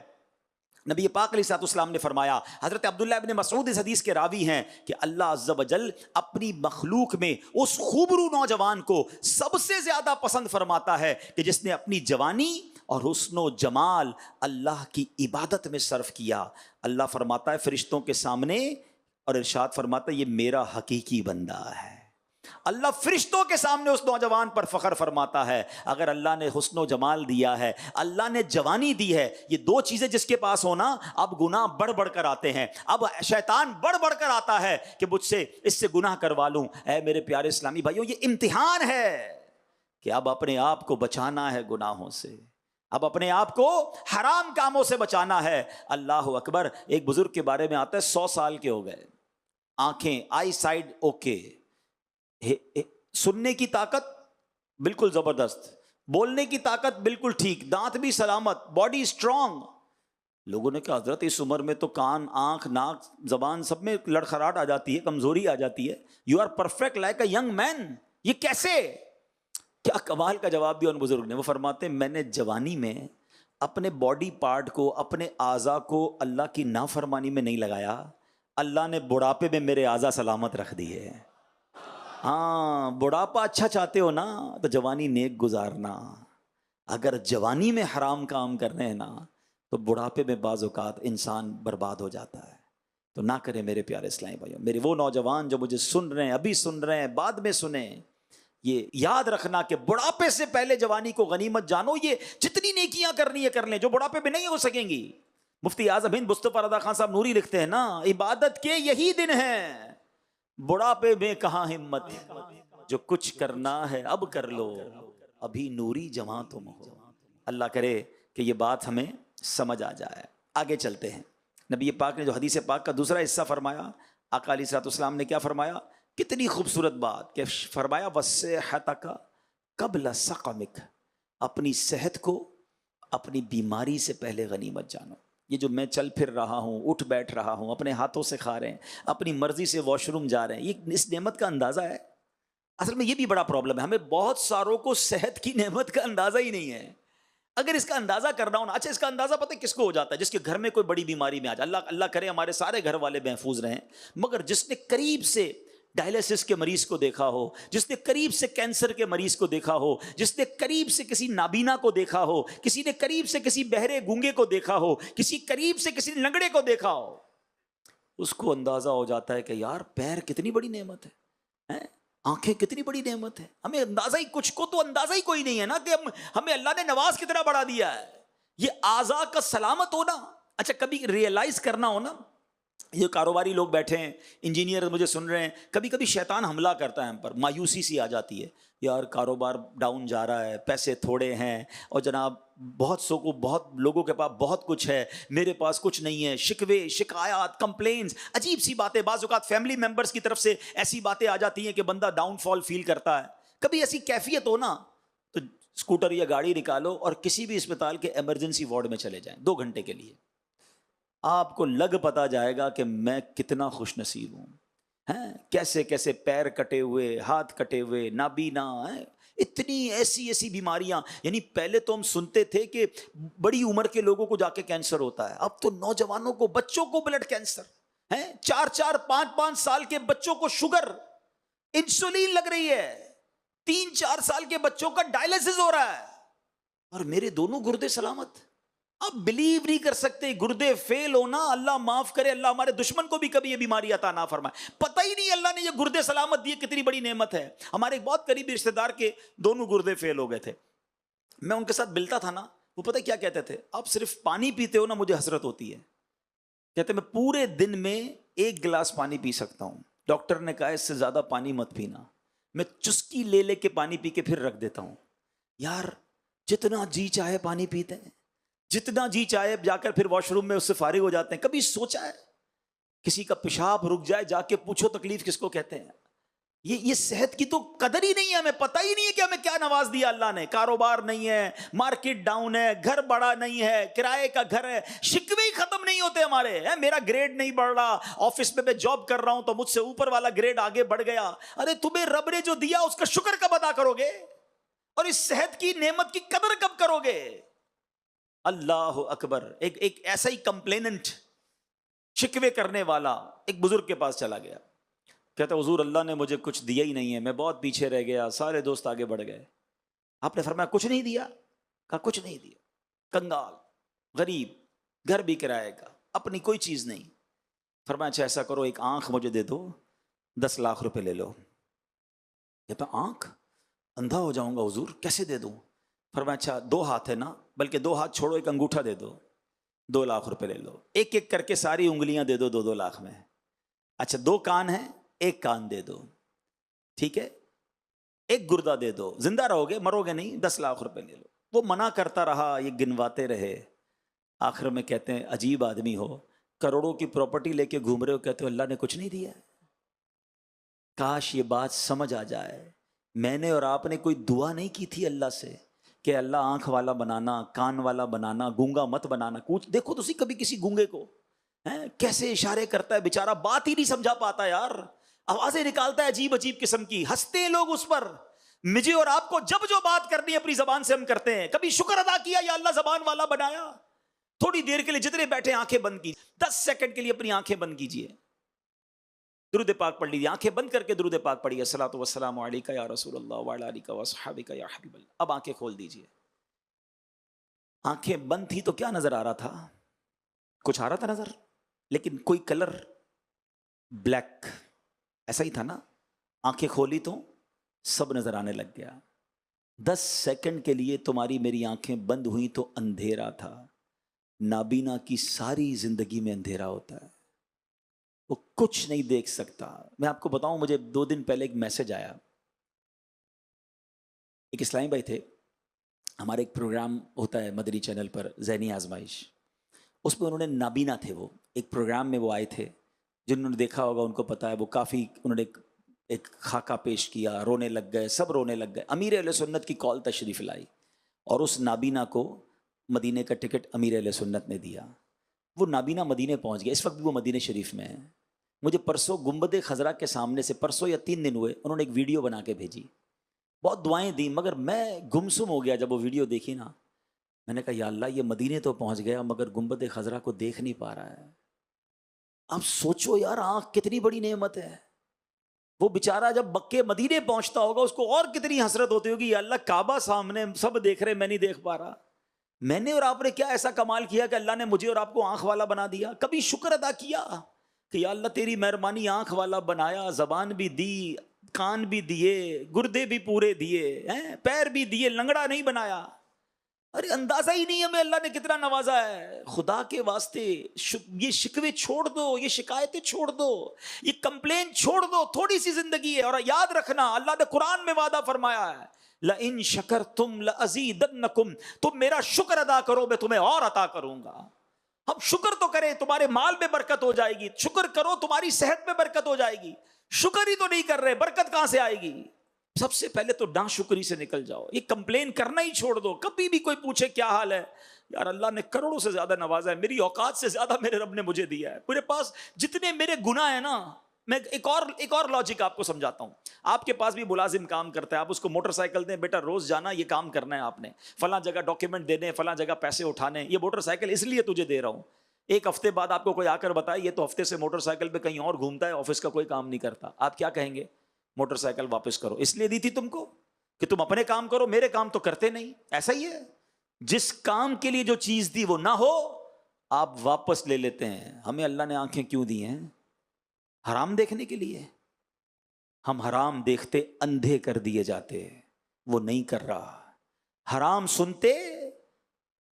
نبی پاک علیہ الصلوۃ والسلام نے فرمایا, حضرت عبداللہ ابن مسعود اس حدیث کے راوی ہیں کہ اللہ عز و جل اپنی مخلوق میں اس خوبرو نوجوان کو سب سے زیادہ پسند فرماتا ہے کہ جس نے اپنی جوانی اور حسن و جمال اللہ کی عبادت میں صرف کیا. اللہ فرماتا ہے فرشتوں کے سامنے اور ارشاد فرماتا ہے یہ میرا حقیقی بندہ ہے. اللہ فرشتوں کے سامنے اس نوجوان پر فخر فرماتا ہے. اگر اللہ نے حسن و جمال دیا ہے, اللہ نے جوانی دی ہے, یہ 2 چیزیں جس کے پاس ہونا, اب گناہ بڑھ بڑھ کر آتے ہیں, اب شیطان بڑھ بڑھ کر آتا ہے کہ مجھ سے اس سے گناہ کروا لوں. اے میرے پیارے اسلامی بھائیوں, یہ امتحان ہے کہ اب اپنے آپ کو بچانا ہے گناہوں سے, اب اپنے آپ کو حرام کاموں سے بچانا ہے. اللہ اکبر. ایک بزرگ کے بارے میں آتا ہے 100 سال کے ہو گئے, آنکھیں آئی سائڈ اوکے, سننے کی طاقت بالکل زبردست, بولنے کی طاقت بالکل ٹھیک، دانت بھی سلامت، باڈی اسٹرانگ. لوگوں نے کہا حضرت اس عمر میں تو کان، آنکھ، ناک، زبان سب میں لڑکھڑاہٹ آ جاتی ہے، کمزوری آ جاتی ہے. You are perfect like a young man. یہ کیسے؟ کیا کمال کا جواب دیا ان بزرگ نے. وہ فرماتے ہیں میں نے جوانی میں اپنے باڈی پارٹ کو، اپنے اعضا کو اللہ کی نافرمانی میں نہیں لگایا، اللہ نے بڑھاپے میں میرے اعضا سلامت رکھ دیے. ہاں، بڑھاپا اچھا چاہتے ہو نا تو جوانی نیک گزارنا. اگر جوانی میں حرام کام کرنے ہیں نا تو بڑھاپے میں بعض اوقات انسان برباد ہو جاتا ہے. تو نہ کریں میرے پیارے اسلامی بھائیوں. میرے وہ نوجوان جو مجھے سن رہے ہیں، ابھی سن رہے ہیں، بعد میں سنیں، یہ یاد رکھنا کہ بڑھاپے سے پہلے جوانی کو غنیمت جانو. یہ جتنی نیکیاں کرنی ہے کر لیں جو بڑھاپے میں نہیں ہو سکیں گی. مفتی اعظم ہند مصطفیٰ رضا خان صاحب نوری لکھتے ہیں نا، عبادت کے یہی دن ہیں، بڑھاپے میں کہاں ہمت، جو کچھ کرنا ہے اب کر لو، ابھی نوری جوان تم ہو. اللہ کرے کہ یہ بات ہمیں سمجھ آ جائے. آگے چلتے ہیں. نبی پاک نے جو حدیث پاک کا دوسرا حصہ فرمایا، آقا علیہ الصلوۃ والسلام نے کیا فرمایا؟ کتنی خوبصورت بات کہ فرمایا وصحتک قبل سقمک، اپنی صحت کو اپنی بیماری سے پہلے غنیمت جانو. یہ جو میں چل پھر رہا ہوں، اٹھ بیٹھ رہا ہوں، اپنے ہاتھوں سے کھا رہے ہیں، اپنی مرضی سے واش روم جا رہے ہیں، یہ اس نعمت کا اندازہ ہے؟ اصل میں یہ بھی بڑا پرابلم ہے، ہمیں بہت ساروں کو صحت کی نعمت کا اندازہ ہی نہیں ہے. اگر اس کا اندازہ کرنا ہو نا، اچھا اس کا اندازہ پتہ ہے کس کو ہو جاتا ہے؟ جس کے گھر میں کوئی بڑی بیماری میں آ جائے. اللہ کرے ہمارے سارے گھر والے محفوظ رہیں، مگر جس نے قریب سے ڈائلسس کے مریض کو دیکھا ہو، جس نے قریب سے کینسر کے مریض کو دیکھا ہو، جس نے قریب سے کسی نابینا کو دیکھا ہو، کسی نے قریب سے کسی بہرے گونگے کو دیکھا ہو، کسی قریب سے کسی لنگڑے کو دیکھا ہو، اس کو اندازہ ہو جاتا ہے کہ یار پیر کتنی بڑی نعمت ہے، آنکھیں کتنی بڑی نعمت ہے. ہمیں اندازہ ہی، کچھ کو تو اندازہ ہی کوئی نہیں ہے نا کہ ہمیں اللہ نے نواز کتنا بڑھا دیا ہے. یہ اعضاء کا سلامت ہونا. اچھا کبھی ریئلائز کرنا ہو نا، یہ کاروباری لوگ بیٹھے ہیں، انجینئر مجھے سن رہے ہیں، کبھی کبھی شیطان حملہ کرتا ہے ہم پر، مایوسی سی آ جاتی ہے، یار کاروبار ڈاؤن جا رہا ہے، پیسے تھوڑے ہیں، اور جناب بہت لوگوں کے پاس بہت کچھ ہے، میرے پاس کچھ نہیں ہے. شکوے، شکایات، کمپلینز، عجیب سی باتیں. بعض اوقات فیملی ممبرز کی طرف سے ایسی باتیں آ جاتی ہیں کہ بندہ ڈاؤن فال فیل کرتا ہے. کبھی ایسی کیفیت ہو نا تو اسکوٹر یا گاڑی نکالو اور کسی بھی اسپتال کے ایمرجنسی وارڈ میں چلے جائیں 2 گھنٹے کے لیے. آپ کو لگ پتا جائے گا کہ میں کتنا خوش نصیب ہوں. کیسے کیسے پیر کٹے ہوئے، ہاتھ کٹے ہوئے، نابینا، اتنی ایسی بیماریاں. یعنی پہلے تو ہم سنتے تھے کہ بڑی عمر کے لوگوں کو جا کے کینسر ہوتا ہے، اب تو نوجوانوں کو، بچوں کو بلڈ کینسر ہے، 4 5 سال کے بچوں کو شوگر، انسولین لگ رہی ہے، 3 4 سال کے بچوں کا ڈائلسس ہو رہا ہے، اور میرے دونوں گردے سلامت. آپ بلیو نہیں کر سکتے، گردے فیل ہونا، اللہ معاف کرے، اللہ ہمارے دشمن کو بھی کبھی یہ بیماری عطا نہ فرمائے. پتہ ہی نہیں اللہ نے یہ گردے سلامت دیے کتنی بڑی نعمت ہے. ہمارے ایک بہت قریبی رشتہ دار کے دونوں گردے فیل ہو گئے تھے. میں ان کے ساتھ ملتا تھا نا، وہ پتہ کیا کہتے تھے؟ آپ صرف پانی پیتے ہو نا مجھے حسرت ہوتی ہے. کہتے میں پورے دن میں 1 گلاس پانی پی سکتا ہوں، ڈاکٹر نے کہا اس سے زیادہ پانی مت پینا. میں چسکی لے کے پانی پی کے پھر رکھ دیتا ہوں. یار جتنا جی چاہے پانی پیتے ہیں، جتنا جی چاہے جا کر پھر واش روم میں اس سے فارغ ہو جاتے ہیں. کبھی سوچا ہے کسی کا پیشاب رک جائے، جا کے پوچھو تکلیف کس کو کہتے ہیں؟ یہ صحت کی تو قدر ہی نہیں ہے، ہمیں پتہ ہی نہیں ہے کہ ہمیں کیا نواز دیا اللہ نے. کاروبار نہیں ہے، مارکیٹ ڈاؤن ہے، گھر بڑا نہیں ہے، کرائے کا گھر ہے، شکوے ہی ختم نہیں ہوتے ہمارے. میرا گریڈ نہیں بڑھ رہا، آفس میں جاب کر رہا ہوں تو مجھ سے اوپر والا گریڈ آگے بڑھ گیا. ارے تمہیں رب نے جو دیا اس کا شکر کب ادا کرو گے؟ اور اس صحت کی نعمت کی قدر کب کرو گے؟ اللہ اکبر. ایک ایسا ہی کمپلیننٹ، شکوے کرنے والا ایک بزرگ کے پاس چلا گیا. کہتا حضور اللہ نے مجھے کچھ دیا ہی نہیں ہے، میں بہت پیچھے رہ گیا، سارے دوست آگے بڑھ گئے. آپ نے فرمایا کچھ نہیں دیا؟ کہا کچھ نہیں دیا. کنگال، غریب، گھر بھی کرائے کا، اپنی کوئی چیز نہیں. فرمایا اچھا ایسا کرو، ایک آنکھ مجھے دے دو، 10 لاکھ روپے لے لو. کہتا آنکھ؟ اندھا ہو جاؤں گا حضور، کیسے دے دوں؟ فرمایا اچھا 2 ہاتھ ہے نا، بلکہ 2 ہاتھ چھوڑو، ایک انگوٹھا دے دو، 2 لاکھ روپے لے لو. ایک ایک کر کے ساری انگلیاں دے دو 2 لاکھ میں. اچھا 2 کان ہیں، 1 کان دے دو، ٹھیک ہے، 1 گردہ دے دو، زندہ رہو گے، مرو گے نہیں، 10 لاکھ روپے لے لو. وہ منع کرتا رہا، یہ گنواتے رہے. آخر میں کہتے ہیں عجیب آدمی ہو، کروڑوں کی پراپرٹی لے کے گھوم رہے ہو، کہتے ہو اللہ نے کچھ نہیں دیا. کاش یہ بات سمجھ آ جائے. میں نے اور آپ نے کوئی دعا نہیں کی تھی اللہ سے کہ اللہ آنکھ والا بنانا, کان والا بنانا, گونگا مت بنانا. کچھ دیکھو تو سی کبھی کسی گونگے کو کیسے اشارے کرتا ہے بیچارہ, بات ہی نہیں سمجھا پاتا یار, آوازیں نکالتا ہے عجیب عجیب قسم کی, ہنستے ہیں لوگ اس پر. مجھے اور آپ کو جب جو بات کرنی ہے اپنی زبان سے ہم کرتے ہیں. کبھی شکر ادا کیا یا اللہ زبان والا بنایا؟ تھوڑی دیر کے لیے جتنے بیٹھے آنکھیں بند کی, 10 سیکنڈ کے لیے اپنی آنکھیں بند کیجئے, درود پاک پڑھ لیجیے, آنکھیں بند کر کے درود پاک پڑھیے, الصلاۃ والسلام علیک یا رسول اللہ وعلی آلک واصحابک یا حبیب اللہ. اب آنکھیں کھول دیجیے. آنکھیں بند تھی تو کیا نظر آ رہا تھا؟ کچھ آ رہا تھا نظر, لیکن کوئی کلر بلیک ایسا ہی تھا نا. آنکھیں کھولی تو سب نظر آنے لگ گیا. 10 سیکنڈ کے لیے تمہاری میری آنکھیں بند ہوئی تو اندھیرا تھا. نابینا کی ساری زندگی میں اندھیرا ہوتا ہے, وہ کچھ نہیں دیکھ سکتا. میں آپ کو بتاؤں, مجھے 2 دن پہلے ایک میسج آیا. ایک اسلامی بھائی تھے, ہمارے ایک پروگرام ہوتا ہے مدنی چینل پر, ذہنی آزمائش, اس پہ انہوں نے نابینا تھے, وہ ایک پروگرام میں وہ آئے تھے. جنہوں نے دیکھا ہوگا ان کو پتا ہے, وہ کافی انہوں نے ایک خاکہ پیش کیا, رونے لگ گئے, سب رونے لگ گئے. امیر اہل سنت کی کال تشریف لائی اور اس نابینا کو مدینے کا ٹکٹ امیر اہل سنت نے دیا. وہ نابینا مدینے پہنچ گیا. اس وقت بھی وہ مدینے شریف میں ہے. مجھے پرسوں گنبد خضرا کے سامنے سے, پرسوں یا 3 دن ہوئے, انہوں نے ایک ویڈیو بنا کے بھیجی, بہت دعائیں دیں, مگر میں گمسم ہو گیا جب وہ ویڈیو دیکھی نا. میں نے کہا یا اللہ, یہ مدینے تو پہنچ گیا مگر گنبد خضرا کو دیکھ نہیں پا رہا ہے. اب سوچو یار, آنکھ کتنی بڑی نعمت ہے. وہ بیچارہ جب مکے مدینے پہنچتا ہوگا اس کو اور کتنی حسرت ہوتی ہوگی, یا اللہ کعبہ سامنے سب دیکھ رہے, میں نہیں دیکھ پا رہا. میں نے اور آپ نے کیا ایسا کمال کیا کہ اللہ نے مجھے اور آپ کو آنکھ والا بنا دیا؟ کبھی شکر ادا کیا کہ یا اللہ تیری مہربانی, آنکھ والا بنایا, زبان بھی دی, کان بھی دیے, گردے بھی پورے دیے, پیر بھی دیے, لنگڑا نہیں بنایا. ارے اندازہ ہی نہیں ہمیں اللہ نے کتنا نوازا ہے. خدا کے واسطے یہ شکوے چھوڑ دو, یہ شکایتیں چھوڑ دو, یہ کمپلین چھوڑ دو. تھوڑی سی زندگی ہے. اور یاد رکھنا, اللہ نے قرآن میں وعدہ فرمایا ہے, لَإِن شَكَرْتُمْ لَأَزِيدَنَّكُمْ, تم میرا شکر ادا کرو میں تمہیں اور عطا کروں گا. ہم شکر تو کریں, تمہارے مال میں برکت ہو جائے گی. شکر کرو, تمہاری صحت میں برکت ہو جائے گی. شکر ہی تو نہیں کر رہے, برکت کہاں سے آئے گی؟ سب سے پہلے تو ناشکری سے نکل جاؤ. یہ کمپلین کرنا ہی چھوڑ دو. کبھی بھی کوئی پوچھے کیا حال ہے, یار اللہ نے کروڑوں سے زیادہ نوازا ہے, میری اوقات سے زیادہ میرے رب نے مجھے دیا ہے. میرے پاس جتنے میرے گناہ ہیں نا, میں ایک اور لاجک آپ کو سمجھاتا ہوں. آپ کے پاس بھی ملازم کام کرتا ہے, آپ اس کو موٹر سائیکل دیں, بیٹا روز جانا, یہ کام کرنا ہے آپ نے, فلاں جگہ ڈاکیومنٹ دینے, فلاں جگہ پیسے اٹھانے, یہ موٹر سائیکل اس لیے تجھے دے رہا ہوں. 1 ہفتے بعد آپ کو کوئی آ کر بتائے یہ تو ہفتے سے موٹر سائیکل پہ کہیں اور گھومتا ہے, آفس کا کوئی کام نہیں کرتا, آپ کیا کہیں گے؟ موٹر سائیکل واپس کرو, اس لیے دی تھی تم کو کہ تم اپنے کام کرو, میرے کام تو کرتے نہیں. ایسا ہی ہے, جس کام کے لیے جو چیز دی وہ نہ ہو آپ واپس لے لیتے ہیں. ہمیں اللہ نے آنکھیں کیوں دی ہیں؟ حرام دیکھنے کے لیے. ہم حرام دیکھتے اندھے کر دیے جاتے, وہ نہیں کر رہا. حرام سنتے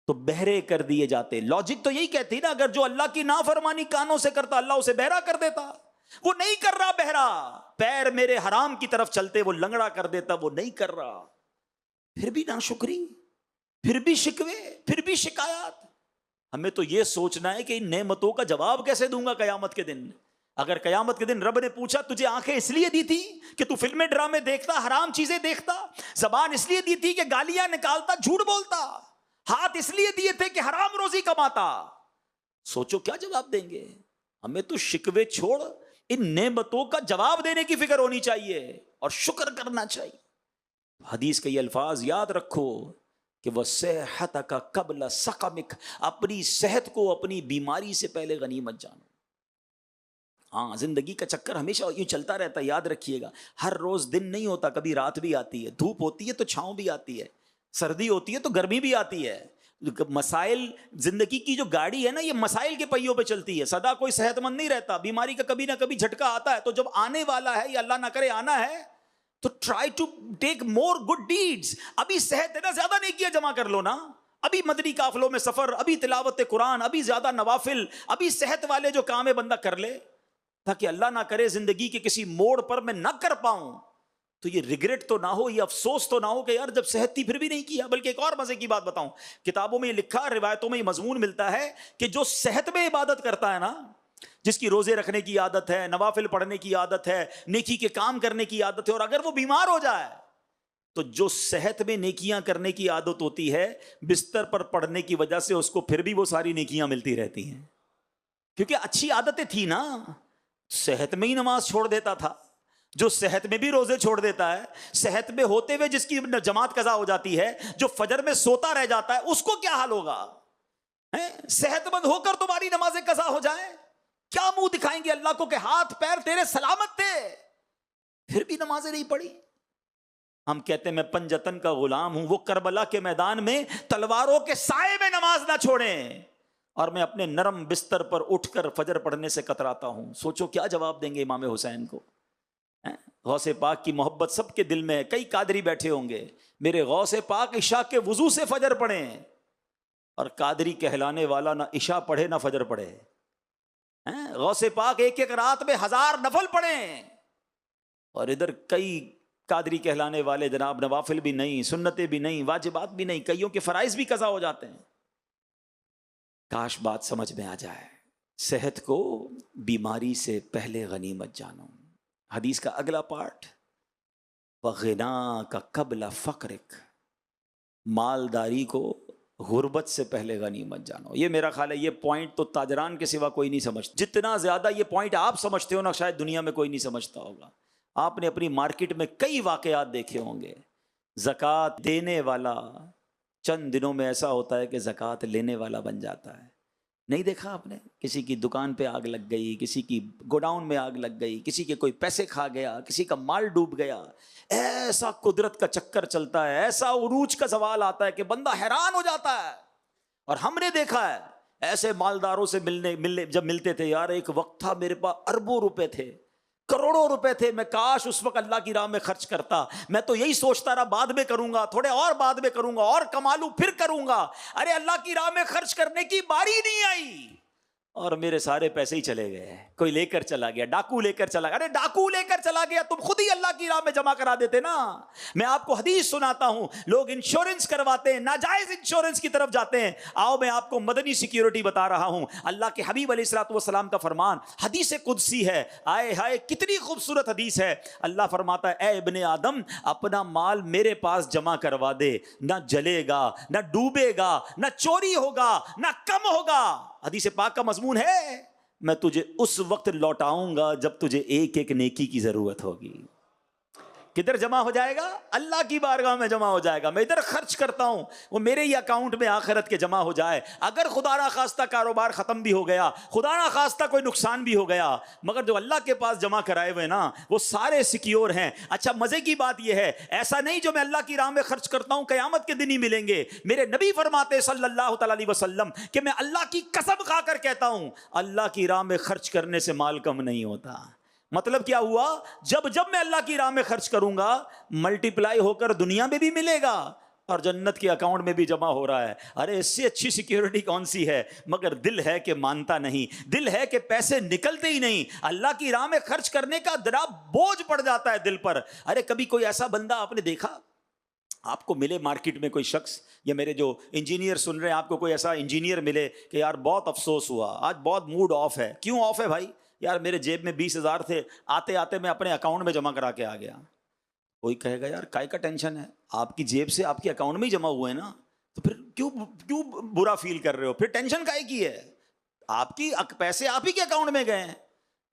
تو بہرے کر دیے جاتے. لاجک تو یہی کہتی نا, اگر جو اللہ کی نافرمانی کانوں سے کرتا اللہ اسے بہرا کر دیتا. وہ نہیں کر رہا بہرا. پیر میرے حرام کی طرف چلتے وہ لنگڑا کر دیتا, وہ نہیں کر رہا. پھر بھی ناشکری, پھر بھی شکوے, پھر بھی شکایات. ہمیں تو یہ سوچنا ہے کہ ان نعمتوں کا جواب کیسے دوں گا قیامت کے دن. اگر قیامت کے دن رب نے پوچھا تجھے آنکھیں اس لیے دی تھی کہ تو فلمیں ڈرامے دیکھتا, حرام چیزیں دیکھتا, زبان اس لیے دی تھی کہ گالیاں نکالتا, جھوٹ بولتا, ہاتھ اس لیے دیے تھے کہ حرام روزی کماتا, سوچو کیا جواب دیں گے. ہمیں تو شکوے چھوڑ ان نعمتوں کا جواب دینے کی فکر ہونی چاہیے اور شکر کرنا چاہیے. حدیث کے یہ الفاظ یاد رکھو کہ وَصِحَّتَكَ قَبْلَ سَقَمِكَ, اپنی صحت کو اپنی بیماری سے پہلے غنیمت جانو. ہاں, زندگی کا چکر ہمیشہ یوں چلتا رہتا ہے, یاد رکھیے گا. ہر روز دن نہیں ہوتا, کبھی رات بھی آتی ہے, دھوپ ہوتی ہے تو چھاؤں بھی آتی ہے, سردی ہوتی ہے تو گرمی بھی آتی ہے. مسائل, زندگی کی جو گاڑی ہے نا یہ مسائل کے پہیوں پہ چلتی ہے. سدا کوئی صحت مند نہیں رہتا, بیماری کا کبھی نہ کبھی جھٹکا آتا ہے. تو جب آنے والا ہے یا اللہ نہ کرے آنا ہے تو try to take more good deeds. ابھی صحت ہے نا, زیادہ نہیں کیا جمع کر لو نا. ابھی مدنی قافلوں میں سفر, ابھی تلاوت قرآن, ابھی زیادہ نوافل, ابھی صحت والے جو کام ہے بندہ کر لے, تاکہ اللہ نہ کرے زندگی کے کسی موڑ پر میں نہ کر پاؤں تو یہ ریگریٹ تو نہ ہو, یہ افسوس تو نہ ہو کہ یار جب صحت تھی پھر بھی نہیں کیا. بلکہ ایک اور مزے کی بات بتاؤں, کتابوں میں یہ لکھا, روایتوں میں یہ مضمون ملتا ہے کہ جو صحت میں عبادت کرتا ہے نا, جس کی روزے رکھنے کی عادت ہے, نوافل پڑھنے کی عادت ہے, نیکی کے کام کرنے کی عادت ہے, اور اگر وہ بیمار ہو جائے تو جو صحت میں نیکیاں کرنے کی عادت ہوتی ہے بستر پر پڑنے کی وجہ سے اس کو پھر بھی وہ ساری نیکیاں ملتی رہتی ہیں، کیونکہ اچھی عادتیں تھی نا. صحت میں ہی نماز چھوڑ دیتا تھا، جو صحت میں بھی روزے چھوڑ دیتا ہے، صحت میں ہوتے ہوئے جس کی جماعت قضا ہو جاتی ہے، جو فجر میں سوتا رہ جاتا ہے، اس کو کیا حال ہوگا؟ صحت مند ہو کر تمہاری نمازیں قضا ہو جائیں، کیا منہ دکھائیں گے اللہ کو کہ ہاتھ پیر تیرے سلامت تھے پھر بھی نمازیں نہیں پڑھی؟ ہم کہتے ہیں میں پنجتن کا غلام ہوں، وہ کربلا کے میدان میں تلواروں کے سائے میں نماز نہ چھوڑیں، اور میں اپنے نرم بستر پر اٹھ کر فجر پڑھنے سے کتراتا ہوں. سوچو کیا جواب دیں گے امام حسین کو. غوث پاک کی محبت سب کے دل میں ہے. کئی قادری بیٹھے ہوں گے، میرے غوث پاک عشاء کے وضو سے فجر پڑھیں، اور قادری کہلانے والا نہ عشاء پڑھے نہ فجر پڑھے. غوث پاک ایک ایک رات میں 1000 نفل پڑھیں، اور ادھر کئی قادری کہلانے والے جناب نوافل بھی نہیں، سنتیں بھی نہیں، واجبات بھی نہیں، کئیوں کے فرائض بھی قضا ہو جاتے ہیں. کاش بات سمجھ میں آ جائے. صحت کو بیماری سے پہلے غنیمت جانو. حدیث کا اگلا پارٹ، وَغِنَاكَ قَبْلَ فَقْرِكَ، مالداری کو غربت سے پہلے غنیمت جانو. یہ میرا خیال ہے یہ پوائنٹ تو تاجران کے سوا کوئی نہیں سمجھتا. جتنا زیادہ یہ پوائنٹ آپ سمجھتے ہو نا، شاید دنیا میں کوئی نہیں سمجھتا ہوگا. آپ نے اپنی مارکیٹ میں کئی واقعات دیکھے ہوں گے. زکوٰۃ دینے والا چند دنوں میں ایسا ہوتا ہے کہ زکوٰۃ لینے والا بن جاتا ہے. نہیں دیکھا آپ نے؟ کسی کی دکان پہ آگ لگ گئی، کسی کی گوڈاؤن میں آگ لگ گئی، کسی کے کوئی پیسے کھا گیا، کسی کا مال ڈوب گیا. ایسا قدرت کا چکر چلتا ہے، ایسا عروج کا زوال آتا ہے کہ بندہ حیران ہو جاتا ہے. اور ہم نے دیکھا ہے ایسے مالداروں سے جب ملتے تھے، یار ایک وقت تھا میرے پاس اربوں روپے تھے، کروڑوں روپے تھے، میں کاش اس وقت اللہ کی راہ میں خرچ کرتا. میں تو یہی سوچتا رہا بعد میں کروں گا، تھوڑے اور بعد میں کروں گا، اور کما لوں پھر کروں گا. ارے اللہ کی راہ میں خرچ کرنے کی باری نہیں آئی، اور میرے سارے پیسے ہی چلے گئے. کوئی لے کر چلا گیا، ڈاکو لے کر چلا گیا. ارے ڈاکو لے کر چلا گیا، تم خود ہی اللہ کی راہ میں جمع کرا دیتے نا. میں آپ کو حدیث سناتا ہوں، لوگ انشورنس کرواتے ہیں، ناجائز انشورنس کی طرف جاتے ہیں. آؤ میں آپ کو مدنی سیکیورٹی بتا رہا ہوں. اللہ کے حبیب علیہ الصلوۃ والسلام کا فرمان حدیث قدسی ہے. آئے ہائے کتنی خوبصورت حدیث ہے. اللہ فرماتا ہے، اے ابن آدم اپنا مال میرے پاس جمع کروا دے، نہ جلے گا، نہ ڈوبے گا، نہ چوری ہوگا، نہ کم ہوگا. حدیث پاک کا مضمون ہے، میں تجھے اس وقت لوٹاؤں گا جب تجھے ایک ایک نیکی کی ضرورت ہوگی. کدھر جمع ہو جائے گا؟ اللہ کی بارگاہ میں جمع ہو جائے گا. میں ادھر خرچ کرتا ہوں، وہ میرے ہی اکاؤنٹ میں آخرت کے جمع ہو جائے. اگر خدا نہ خواستہ کاروبار ختم بھی ہو گیا، خدا نہ خواستہ کوئی نقصان بھی ہو گیا، مگر جو اللہ کے پاس جمع کرائے ہوئے نا وہ سارے سیکیور ہیں. اچھا مزے کی بات یہ ہے، ایسا نہیں جو میں اللہ کی راہ میں خرچ کرتا ہوں قیامت کے دن ہی ملیں گے. میرے نبی فرماتے صلی اللہ تعالی علیہ وسلم کہ میں اللہ کی قسم کھا کر کہتا ہوں، اللہ کی راہ میں خرچ کرنے سے مال کم نہیں ہوتا. مطلب کیا ہوا؟ جب میں اللہ کی راہ میں خرچ کروں گا، ملٹی پلائی ہو کر دنیا میں بھی ملے گا اور جنت کے اکاؤنٹ میں بھی جمع ہو رہا ہے. ارے اس سے اچھی سیکیورٹی کون سی ہے؟ مگر دل ہے کہ مانتا نہیں، دل ہے کہ پیسے نکلتے ہی نہیں. اللہ کی راہ میں خرچ کرنے کا ذرا بوجھ پڑ جاتا ہے دل پر. ارے کبھی کوئی ایسا بندہ آپ نے دیکھا، آپ کو ملے مارکیٹ میں کوئی شخص، یا میرے جو انجینئر سن رہے ہیں آپ کو کوئی ایسا انجینئر ملے کہ یار بہت افسوس ہوا، آج بہت موڈ آف ہے. کیوں آف ہے بھائی؟ یار میرے جیب میں 20,000 تھے، آتے آتے میں اپنے اکاؤنٹ میں جمع کرا کے آ گیا. کوئی کہے گا یار کائے کا ٹینشن ہے، آپ کی جیب سے آپ کے اکاؤنٹ میں ہی جمع ہوئے نا، تو پھر کیوں برا فیل کر رہے ہو؟ پھر ٹینشن کائے کی ہے؟ آپ کی پیسے آپ ہی کے اکاؤنٹ میں گئے ہیں.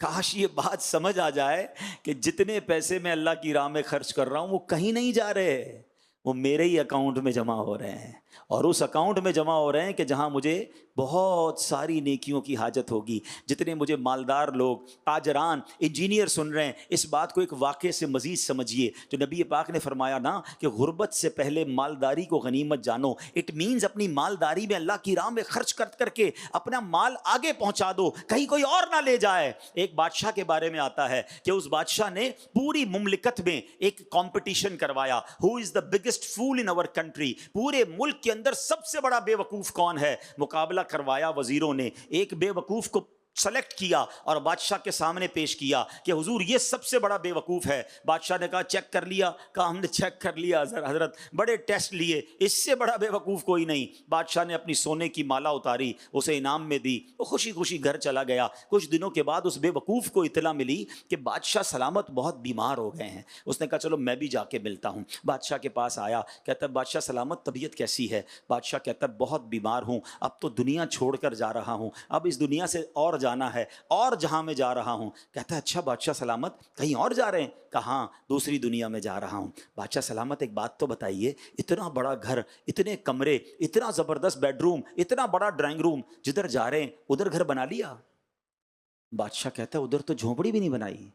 کاش یہ بات سمجھ آ جائے کہ جتنے پیسے میں اللہ کی راہ میں خرچ کر رہا ہوں وہ کہیں نہیں جا رہے، وہ میرے ہی اکاؤنٹ میں جمع ہو رہے ہیں. اور اس اکاؤنٹ میں جمع ہو رہے ہیں کہ جہاں مجھے بہت ساری نیکیوں کی حاجت ہوگی. جتنے مجھے مالدار لوگ، تاجران، انجینئر سن رہے ہیں، اس بات کو ایک واقعے سے مزید سمجھیے. جو نبی پاک نے فرمایا نا کہ غربت سے پہلے مالداری کو غنیمت جانو، اٹ مینز اپنی مالداری میں اللہ کی راہ میں خرچ کر کے اپنا مال آگے پہنچا دو، کہیں کوئی اور نہ لے جائے. ایک بادشاہ کے بارے میں آتا ہے کہ اس بادشاہ نے پوری مملکت میں ایک کمپٹیشن کروایا، ہو از the biggest fool in our country. پورے ملک کے اندر سب سے بڑا بے وقوف کون ہے؟ مقابلہ کروایا وزیروں نے. ایک بے وقوف کو سلیکٹ کیا اور بادشاہ کے سامنے پیش کیا کہ حضور یہ سب سے بڑا بے وقوف ہے. بادشاہ نے کہا چیک کر لیا؟ کہا ہم نے چیک کر لیا حضرت, بڑے ٹیسٹ لیے, اس سے بڑا بے وقوف کوئی نہیں. بادشاہ نے اپنی سونے کی مالا اتاری, اسے انعام میں دی, وہ خوشی خوشی گھر چلا گیا. کچھ دنوں کے بعد اس بے وقوف کو اطلاع ملی کہ بادشاہ سلامت بہت بیمار ہو گئے ہیں. اس نے کہا چلو میں بھی جا کے ملتا ہوں. بادشاہ کے پاس آیا, کہتا ہے بادشاہ سلامت طبیعت کیسی ہے؟ بادشاہ کہتا ہے بہت بیمار ہوں, اب تو دنیا چھوڑ کر جا رہا ہوں, اب اس دنیا سے اور جانا ہے, اور جہاں میں جا رہا ہوں. کہتا ہے اچھا بادشاہ سلامت کہیں اور جا رہے ہیں؟ کہا ہاں دوسری دنیا میں جا رہا ہوں. بادشاہ سلامت ایک بات تو بتائیے, اتنا بڑا گھر, اتنے کمرے, اتنا زبردست بیڈ روم, اتنا بڑا ڈرائنگ روم, جدھر جا رہے ہیں ادھر گھر بنا لیا؟ بادشاہ کہتا ہے ادھر تو جھونپڑی بھی نہیں بنائی.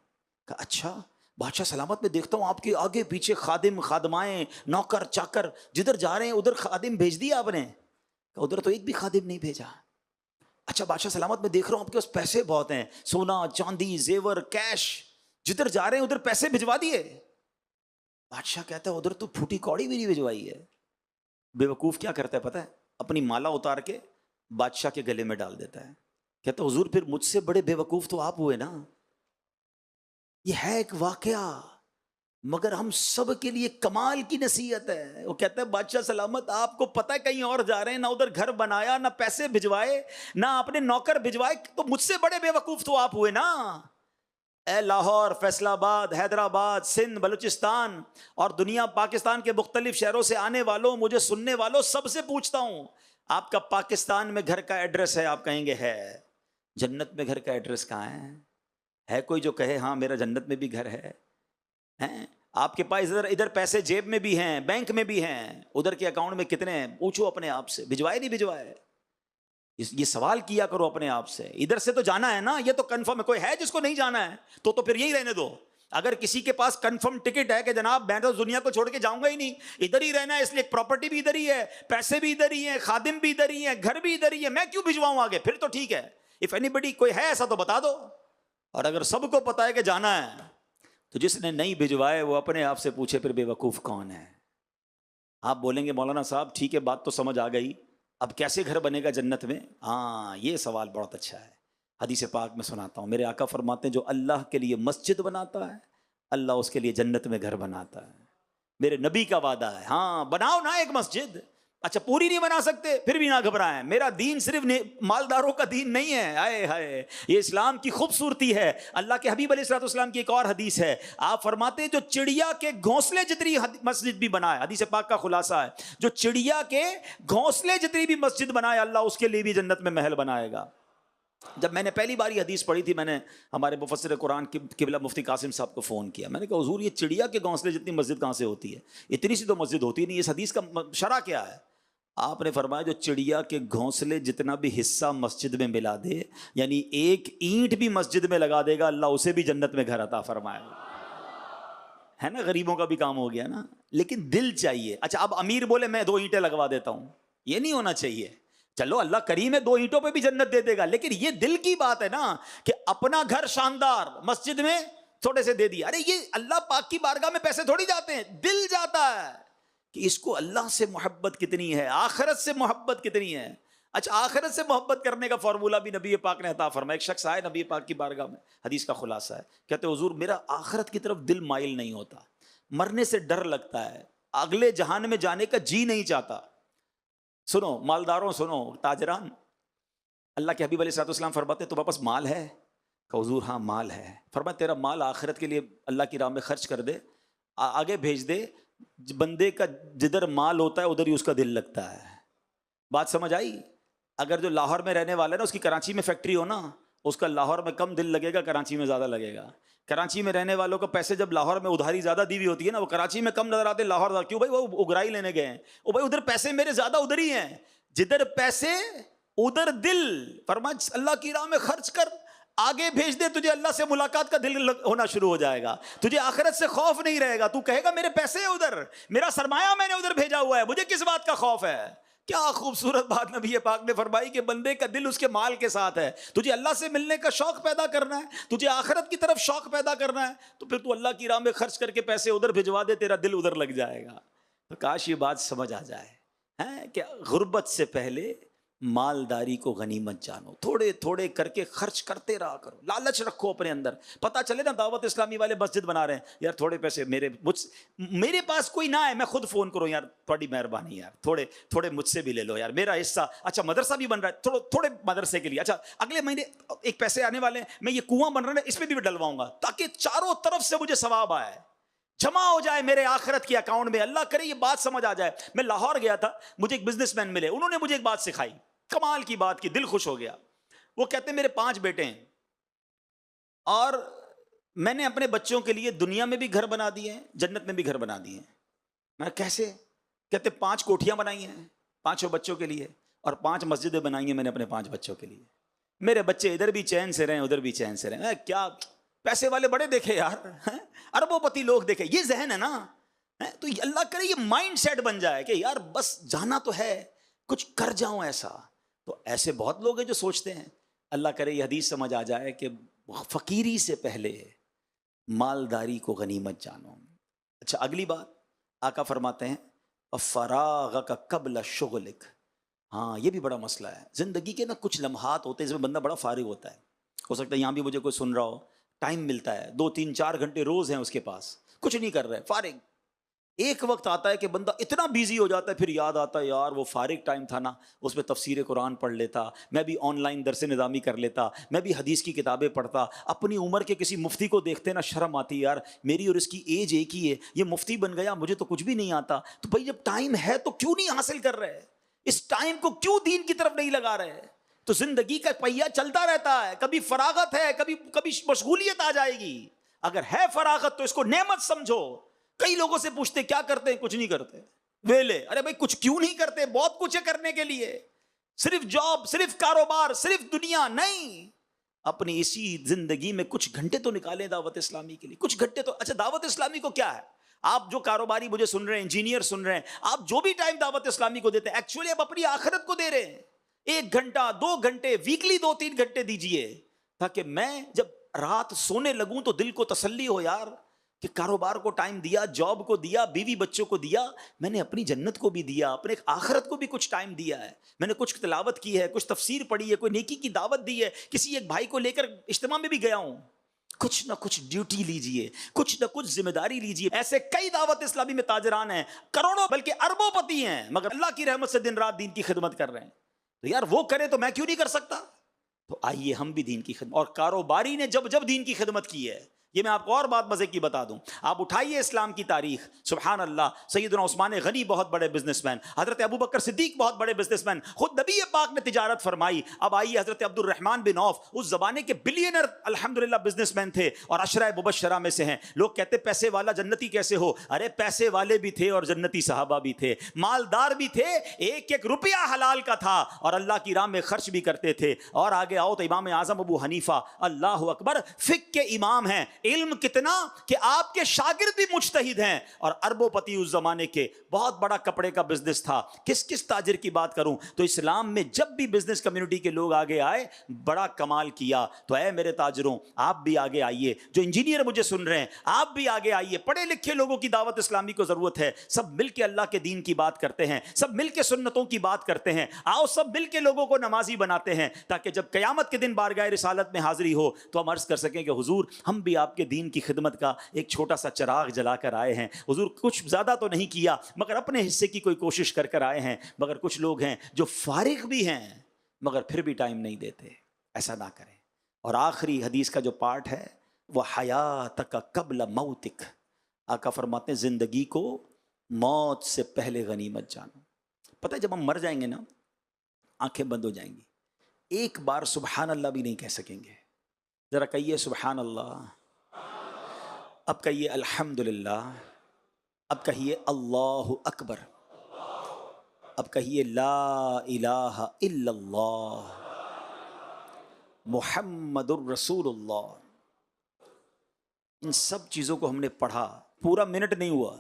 کہا اچھا بادشاہ سلامت میں دیکھتا ہوں آپ کے آگے پیچھے خادم خادمائیں نوکر چاکر, جدھر جا رہے ہیں ادھر خادم بھیج دیا آپ نے؟ کہا ادھر تو ایک بھی خادم نہیں بھیجا. اچھا بادشاہ سلامت میں دیکھ رہا ہوں آپ کے پاس پیسے بہت ہیں, سونا چاندی زیور کیش, جدھر جا رہے ہیں ادھر پیسے بھجوا دیے؟ بادشاہ کہتا ہے ادھر تو پھوٹی کوڑی بھی نہیں بھجوائی ہے. بے وقوف کیا کرتا ہے پتہ ہے؟ اپنی مالا اتار کے بادشاہ کے گلے میں ڈال دیتا ہے. کہتا ہے حضور پھر مجھ سے بڑے بے وقوف تو آپ ہوئے نا. یہ ہے ایک واقعہ مگر ہم سب کے لیے کمال کی نصیحت ہے. وہ کہتا ہے بادشاہ سلامت آپ کو پتہ ہے کہیں اور جا رہے ہیں, نہ ادھر گھر بنایا, نہ پیسے بھجوائے, نہ اپنے نوکر بھجوائے, تو مجھ سے بڑے بے وقوف تو آپ ہوئے نا. اے لاہور, فیصل آباد, حیدرآباد, سندھ, بلوچستان اور دنیا پاکستان کے مختلف شہروں سے آنے والوں, مجھے سننے والوں, سب سے پوچھتا ہوں آپ کا پاکستان میں گھر کا ایڈریس ہے؟ آپ کہیں گے ہے. جنت میں گھر کا ایڈریس کہاں ہے کوئی جو کہے ہاں میرا جنت میں بھی گھر ہے؟ ہیں آپ کے پاس ادھر پیسے جیب میں بھی ہیں, بینک میں بھی ہیں, ادھر کے اکاؤنٹ میں کتنے ہیں؟ پوچھو اپنے آپ سے, بھجوائے نہیں بھجوائے؟ یہ سوال کیا کرو اپنے آپ سے. ادھر سے تو جانا ہے نا, یہ تو کنفرم ہے. کوئی ہے جس کو نہیں جانا ہے تو پھر یہی رہنے دو. اگر کسی کے پاس کنفرم ٹکٹ ہے کہ جناب میں تو دنیا کو چھوڑ کے جاؤں گا ہی نہیں, ادھر ہی رہنا ہے, اس لیے پراپرٹی بھی ادھر ہی ہے, پیسے بھی ادھر ہی ہیں, خادم بھی ادھر ہی ہیں, گھر بھی ادھر ہی ہے, میں کیوں بھجواؤں آگے؟ پھر تو ٹھیک ہے. اف اینی بڈی کوئی ہے ایسا تو بتا دو. اور اگر سب کو پتا ہے کہ جانا ہے تو جس نے نہیں بھجوائے وہ اپنے آپ سے پوچھے پھر بے وقوف کون ہے. آپ بولیں گے مولانا صاحب ٹھیک ہے بات تو سمجھ آ گئی, اب کیسے گھر بنے گا جنت میں؟ ہاں یہ سوال بہت اچھا ہے. حدیث پاک میں سناتا ہوں, میرے آقا فرماتے ہیں جو اللہ کے لیے مسجد بناتا ہے اللہ اس کے لیے جنت میں گھر بناتا ہے. میرے نبی کا وعدہ ہے. ہاں بناؤ نا ایک مسجد, اچھا پوری نہیں بنا سکتے پھر بھی نہ گھبرائیں. میرا دین صرف مالداروں کا دین نہیں ہے, ہائے ہائے یہ اسلام کی خوبصورتی ہے. اللہ کے حبیب علیہ الصلوۃ والسلام کی ایک اور حدیث ہے, آپ فرماتے ہیں جو چڑیا کے گھونسلے جتنی مسجد بھی بنائے, حدیث پاک کا خلاصہ ہے, جو چڑیا کے گھونسلے جتنی بھی مسجد بنائے اللہ اس کے لیے بھی جنت میں محل بنائے گا. جب میں نے پہلی بار یہ حدیث پڑھی تھی میں نے ہمارے مفسر قرآن قبلہ مفتی قاسم صاحب کو فون کیا. میں نے کہا حضور یہ چڑیا کے گھونسلے جتنی مسجد کہاں سے ہوتی ہے؟ اتنی سی تو مسجد ہوتی نہیں, اس حدیث کا شرح کیا ہے؟ آپ نے فرمایا جو چڑیا کے گھونسلے جتنا بھی حصہ مسجد میں ملا دے, یعنی ایک اینٹ بھی مسجد میں لگا دے گا اللہ اسے بھی جنت میں گھر عطا فرمائے گا. ہے نا, غریبوں کا بھی کام ہو گیا نا. لیکن دل چاہیے. اچھا اب امیر بولے میں 2 اینٹیں لگوا دیتا ہوں, یہ نہیں ہونا چاہیے. چلو اللہ کریم ہے 2 اینٹوں پہ بھی جنت دے دے گا, لیکن یہ دل کی بات ہے نا کہ اپنا گھر شاندار مسجد میں تھوڑے سے دے دیا. ارے یہ اللہ پاک کی بارگاہ میں پیسے تھوڑی جاتے ہیں, دل جاتا ہے کہ اس کو اللہ سے محبت کتنی ہے, آخرت سے محبت کتنی ہے. اچھا آخرت سے محبت کرنے کا فارمولہ بھی نبی پاک نے عطا فرمایا. ایک شخص آئے نبی پاک کی بارگاہ میں, حدیث کا خلاصہ ہے, کہتے حضور میرا آخرت کی طرف دل مائل نہیں ہوتا, مرنے سے ڈر لگتا ہے, اگلے جہان میں جانے کا جی نہیں چاہتا. سنو مالداروں, سنو تاجران, اللہ کے حبیب علیہ الصلوۃ والسلام فرماتے تمہارے پاس مال ہے؟ کہ حضور ہاں مال ہے. فرمایا تیرا مال آخرت کے لیے اللہ کی راہ میں خرچ کر دے, آگے بھیج دے. بندے کا جدھر مال ہوتا ہے ادھر ہی اس کا دل لگتا ہے. بات سمجھ آئی؟ اگر جو لاہور میں رہنے والا ہے نا اس کی کراچی میں فیکٹری ہو نا, اس کا لاہور میں کم دل لگے گا, کراچی میں زیادہ لگے گا. کراچی میں رہنے والوں کو پیسے جب لاہور میں ادھاری زیادہ دی ہوئی ہوتی ہے نا, وہ کراچی میں کم نظر آتے, لاہور زیادہ. کیوں بھائی وہ اگرائی لینے گئے ہیں, وہ بھائی ادھر پیسے میرے زیادہ ادھر ہی ہیں. جدھر پیسے ادھر دل. فرمایا اللہ کی راہ میں خرچ کر, آگے بھیج دے, تجھے اللہ سے ملاقات کا دل ہونا شروع ہو جائے گا, تجھے آخرت سے خوف نہیں رہے گا. تو کہے گا میرے پیسے ہیں ادھر, میرا سرمایہ میں نے ادھر بھیجا ہوا ہے, مجھے کس بات کا خوف ہے. کیا خوبصورت بات نبی پاک نے فرمائی کہ بندے کا دل اس کے مال کے ساتھ ہے. تجھے اللہ سے ملنے کا شوق پیدا کرنا ہے, تجھے آخرت کی طرف شوق پیدا کرنا ہے, تو پھر تو اللہ کی راہ میں خرچ کر کے پیسے ادھر بھجوا دے, تیرا دل ادھر لگ جائے گا. تو کاش یہ بات سمجھ آ جائے کہ غربت سے پہلے مالداری کو غنیمت جانو، تھوڑے تھوڑے کر کے خرچ کرتے رہا کرو، لالچ رکھو اپنے اندر. پتہ چلے نا دعوت اسلامی والے مسجد بنا رہے ہیں، یار تھوڑے پیسے میرے پاس کوئی نہ ہے، میں خود فون کروں، یار تھوڑی مہربانی یار تھوڑے تھوڑے مجھ سے بھی لے لو یار میرا حصہ. اچھا مدرسہ بھی بن رہا ہے، تھوڑے مدرسے کے لیے، اچھا اگلے مہینے ایک پیسے آنے والے ہیں، میں یہ کنواں بن رہا ہے اس میں بھی ڈلواؤں گا تاکہ چاروں طرف سے مجھے ثواب آئے، جمع ہو جائے میرے آخرت کے اکاؤنٹ میں. اللہ کرے یہ بات سمجھ آ جائے. میں لاہور گیا تھا، مجھے ایک بزنس مین ملے، انہوں نے مجھے ایک بات سکھائی، کمال کی بات کی، دل خوش ہو گیا. وہ کہتے ہیں میرے 5 بیٹے ہیں اور میں نے اپنے بچوں کے لیے دنیا میں بھی گھر بنا دیے ہیں، جنت میں بھی گھر بنا دیے ہیں. میں کیسے؟ کہتے 5 کوٹھیاں بنائی ہیں 5 بچوں کے لیے اور 5 مسجدیں بنائی ہیں میں نے اپنے 5 بچوں کے لیے. میرے بچے ادھر بھی چین سے رہیں ادھر بھی چین سے رہیں. کیا پیسے والے بڑے دیکھے یار، اربوں پتی لوگ دیکھے، یہ ذہن ہے نا. تو اللہ کرے یہ مائنڈ سیٹ بن جائے کہ یار بس جانا تو ہے، کچھ کر جاؤں ایسا. تو ایسے بہت لوگ ہیں جو سوچتے ہیں. اللہ کرے یہ حدیث سمجھ آ جائے کہ فقیری سے پہلے مالداری کو غنیمت جانو. اچھا اگلی بات آقا فرماتے ہیں فراغک قبل شغلک. ہاں یہ بھی بڑا مسئلہ ہے. زندگی کے نا کچھ لمحات ہوتے ہیں جس میں بندہ بڑا فارغ ہوتا ہے. ہو سکتا ہے یہاں بھی مجھے کوئی سن رہا ہو، ٹائم ملتا ہے 2 3 4 گھنٹے روز ہیں اس کے پاس، کچھ نہیں کر رہے، فارغ. ایک وقت آتا ہے کہ بندہ اتنا بیزی ہو جاتا ہے، پھر یاد آتا ہے یار وہ فارغ ٹائم تھا نا، اس میں تفسیر قرآن پڑھ لیتا، میں بھی آن لائن درس نظامی کر لیتا، میں بھی حدیث کی کتابیں پڑھتا. اپنی عمر کے کسی مفتی کو دیکھتے نا شرم آتی، یار میری اور اس کی ایج ایک ہی ہے، یہ مفتی بن گیا مجھے تو کچھ بھی نہیں آتا. تو بھائی جب ٹائم ہے تو کیوں نہیں حاصل کر رہے؟ اس ٹائم کو کیوں دین کی طرف نہیں لگا رہے؟ تو زندگی کا پہیہ چلتا رہتا ہے، کبھی فراغت ہے کبھی مشغولیت آ جائے گی. اگر ہے فراغت تو اس کو نعمت سمجھو. کئی لوگوں سے پوچھتے کیا کرتے ہیں، کچھ نہیں کرتے، ویلے. ارے بھائی کچھ کیوں نہیں کرتے؟ بہت کچھ ہے کرنے کے لیے. صرف جاب، صرف کاروبار، صرف دنیا نہیں. اپنی اسی زندگی میں کچھ گھنٹے تو نکالیں دعوت اسلامی کے لیے، کچھ گھنٹے تو. اچھا دعوت اسلامی کو کیا ہے؟ آپ جو کاروباری مجھے سن رہے ہیں، انجینئر سن رہے ہیں، آپ جو بھی ٹائم دعوت اسلامی کو دیتے ہیں ایکچولی آپ اپنی آخرت کو دے رہے ہیں. 1 گھنٹہ 2 گھنٹے ویکلی 2 3 گھنٹے دیجئے تاکہ میں جب رات سونے لگوں تو دل کو تسلی ہو یار کہ کاروبار کو ٹائم دیا، جاب کو دیا، بیوی بچوں کو دیا، میں نے اپنی جنت کو بھی دیا، اپنے آخرت کو بھی کچھ ٹائم دیا ہے. میں نے کچھ تلاوت کی ہے، کچھ تفسیر پڑھی ہے، کوئی نیکی کی دعوت دی ہے، کسی ایک بھائی کو لے کر اجتماع میں بھی گیا ہوں. کچھ نہ کچھ ڈیوٹی لیجئے، کچھ نہ کچھ ذمہ داری لیجئے. ایسے کئی دعوت اسلامی میں تاجران ہیں، کروڑوں بلکہ اربوں پتی ہیں، مگر اللہ کی رحمت سے دن رات دین کی خدمت کر رہے ہیں. تو یار وہ کرے تو میں کیوں نہیں کر سکتا؟ تو آئیے ہم بھی دین کی خدمت. اور کاروباری نے جب دین کی خدمت کی ہے، یہ میں آپ کو اور بات مزے کی بتا دوں. آپ اٹھائیے اسلام کی تاریخ، سبحان اللہ، سیدنا عثمان غنی بہت بڑے بزنس مین، حضرت ابوبکر صدیق بہت بڑے بزنس مین، خود نبی پاک نے تجارت فرمائی. اب آئیے حضرت عبد الرحمن بن عوف اس زمانے کے بلینر الحمدللہ بزنس مین تھے اور عشرہ مبشرہ میں سے ہیں. لوگ کہتے پیسے والا جنتی کیسے ہو؟ ارے پیسے والے بھی تھے اور جنتی صحابہ بھی تھے، مالدار بھی تھے، ایک ایک روپیہ حلال کا تھا اور اللہ کی راہ میں خرچ بھی کرتے تھے. اور آگے آؤ تو امام اعظم ابو حنیفہ، اللہ اکبر، فقہ کے امام ہیں. علم کتنا کہ آپ کے شاگرد بھی مجتہد ہیں اور اربوں پتی اس زمانے کے. بہت بڑا کپڑے کا بزنس تھا. کس تاجر کی بات کروں؟ تو اسلام میں جب بھی بزنس کمیونٹی کے لوگ آگے آئے بڑا کمال کیا. تو اے میرے تاجروں آپ بھی آگے آئیے، جو انجینئر مجھے سن رہے ہیں آپ بھی آگے آئیے. پڑھے لکھے لوگوں کی دعوت اسلامی کو ضرورت ہے. سب مل کے اللہ کے دین کی بات کرتے ہیں، سب مل کے سنتوں کی بات کرتے ہیں. آؤ سب مل کے لوگوں کو نمازی بناتے ہیں تاکہ جب قیامت کے دن بارگاہ رسالت میں حاضری ہو تو ہم عرض کر سکیں کہ حضور ہم بھی آپ کے دین کی خدمت کا ایک چھوٹا سا چراغ جلا کر آئے ہیں. حضور کچھ زیادہ تو نہیں کیا مگر اپنے حصے کی کوئی کوشش کر آئے ہیں. مگر کچھ لوگ ہیں جو فارغ بھی ہیں مگر پھر بھی ٹائم نہیں دیتے. ایسا نہ کریں. اور آخری حدیث کا جو پارٹ ہے وہ حیاتک قبل موتک. آقا فرماتے ہیں زندگی کو موت سے پہلے غنیمت جانو. پتہ ہے جب ہم مر جائیں گے نا آنکھیں بند ہو جائیں گی، ایک بار سبحان اللہ بھی نہیں کہہ سکیں گے. ذرا کہیے سبحان اللہ، اب کہیے الحمدللہ، اب کہیے اللہ اکبر، اب کہیے لا الہ الا اللہ محمد الرسول اللہ. ان سب چیزوں کو ہم نے پڑھا، پورا منٹ نہیں ہوا،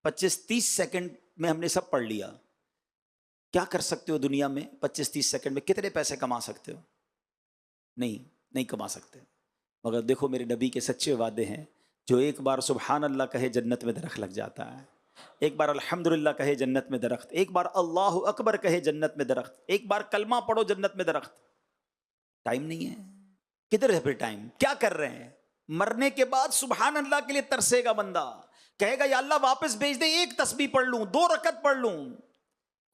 25-30 سیکنڈ میں ہم نے سب پڑھ لیا. کیا کر سکتے ہو دنیا میں 25-30 سیکنڈ میں؟ کتنے پیسے کما سکتے ہو؟ نہیں کما سکتے. مگر دیکھو میرے نبی کے سچے وعدے ہیں، جو ایک بار سبحان اللہ کہے جنت میں درخت لگ جاتا ہے. ایک بار الحمدللہ کہے جنت میں درخت، ایک بار اللہ اکبر کہے جنت میں درخت، ایک بار کلمہ پڑھو جنت میں درخت. ٹائم نہیں ہے. کدھر ہے پھر ٹائم؟ کیا کر رہے ہیں؟ مرنے کے بعد سبحان اللہ کے لیے ترسے گا بندہ، کہے گا یا اللہ واپس بھیج دے، ایک تسبیح پڑھ لوں، 2 رکعت پڑھ لوں.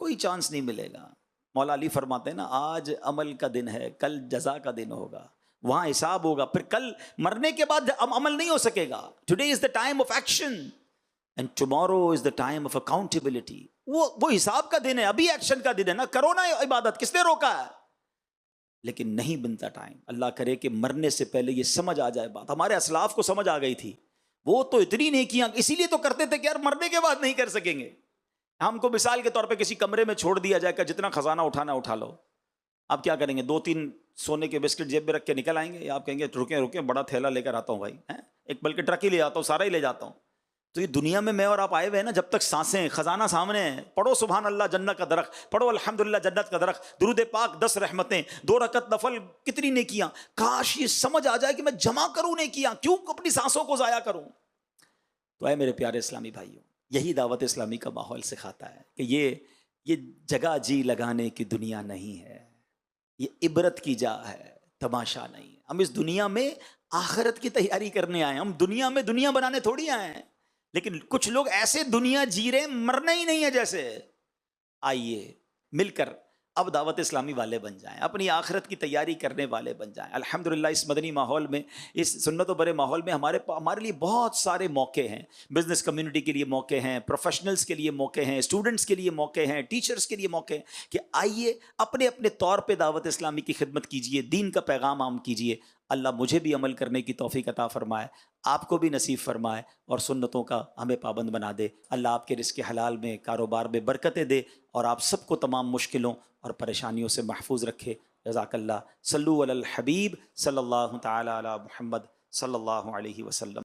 کوئی چانس نہیں ملے گا. مولا علی فرماتے ہیں نا، آج عمل کا دن ہے، کل جزا کا دن ہوگا، وہاں حساب ہوگا. پھر کل مرنے کے بعد عمل نہیں ہو سکے گا. Today is the time of action and tomorrow is the time of accountability. وہ حساب کا دن ہے، ابھی ایکشن کا دن ہے نا. کرو نا عبادت، کس نے روکا ہے؟ لیکن نہیں بنتا ٹائم. اللہ کرے کہ مرنے سے پہلے یہ سمجھ آ جائے بات. ہمارے اسلاف کو سمجھ آ گئی تھی، وہ تو اتنی نیکیاں اسی لیے تو کرتے تھے کہ یار مرنے کے بعد نہیں کر سکیں گے. ہم کو مثال کے طور پہ کسی کمرے میں چھوڑ دیا جائے کہ جتنا خزانہ اٹھانا اٹھا لو. آپ کیا کریں گے؟ 2-3 سونے کے بسکٹ جیب میں رکھ کے نکل آئیں گے، یا آپ کہیں گے رکیں بڑا تھیلا لے کر آتا ہوں بھائی، ایک بلکہ ٹرک ہی لے آتا ہوں، سارا ہی لے جاتا ہوں. تو یہ دنیا میں اور آپ آئے ہوئے ہیں نا، جب تک سانسیں، خزانہ سامنے ہیں. پڑھو سبحان اللہ جنت کا درخت، پڑھو الحمدللہ جنت کا درخت، درود پاک 10 رحمتیں، 2 رکعت نفل، کتنی نیکیاں. کاش یہ سمجھ آ جائے کہ میں جمع کروں نیکیاں، کیوں اپنی سانسوں کو ضائع کروں. تو اے میرے پیارے اسلامی بھائیوں، یہی دعوت اسلامی کا ماحول سکھاتا ہے کہ یہ جگہ جی لگانے کی دنیا نہیں ہے، یہ عبرت کی جا ہے، تماشا نہیں. ہم اس دنیا میں آخرت کی تیاری کرنے آئے ہیں. ہم دنیا میں دنیا بنانے تھوڑی آئے ہیں. لیکن کچھ لوگ ایسے دنیا جی رہے ہیں، مرنا ہی نہیں ہے جیسے. آئیے مل کر اب دعوت اسلامی والے بن جائیں، اپنی آخرت کی تیاری کرنے والے بن جائیں. الحمدللہ اس مدنی ماحول میں، اس سنت و برے ماحول میں ہمارے لیے بہت سارے موقع ہیں. بزنس کمیونٹی کے لیے موقع ہیں، پروفیشنلز کے لیے موقع ہیں، اسٹوڈنٹس کے لیے موقع ہیں، ٹیچرز کے لیے موقع ہیں کہ آئیے اپنے اپنے طور پہ دعوت اسلامی کی خدمت کیجیے، دین کا پیغام عام کیجیے. اللہ مجھے بھی عمل کرنے کی توفیق عطا فرمائے، آپ کو بھی نصیب فرمائے، اور سنتوں کا ہمیں پابند بنا دے. اللہ آپ کے رزق حلال میں، کاروبار میں برکتیں دے، اور آپ سب کو تمام مشکلوں اور پریشانیوں سے محفوظ رکھے. جزاک اللہ. صلو علی الحبیب صلی اللہ تعالی علی محمد صلی اللہ علیہ وسلم.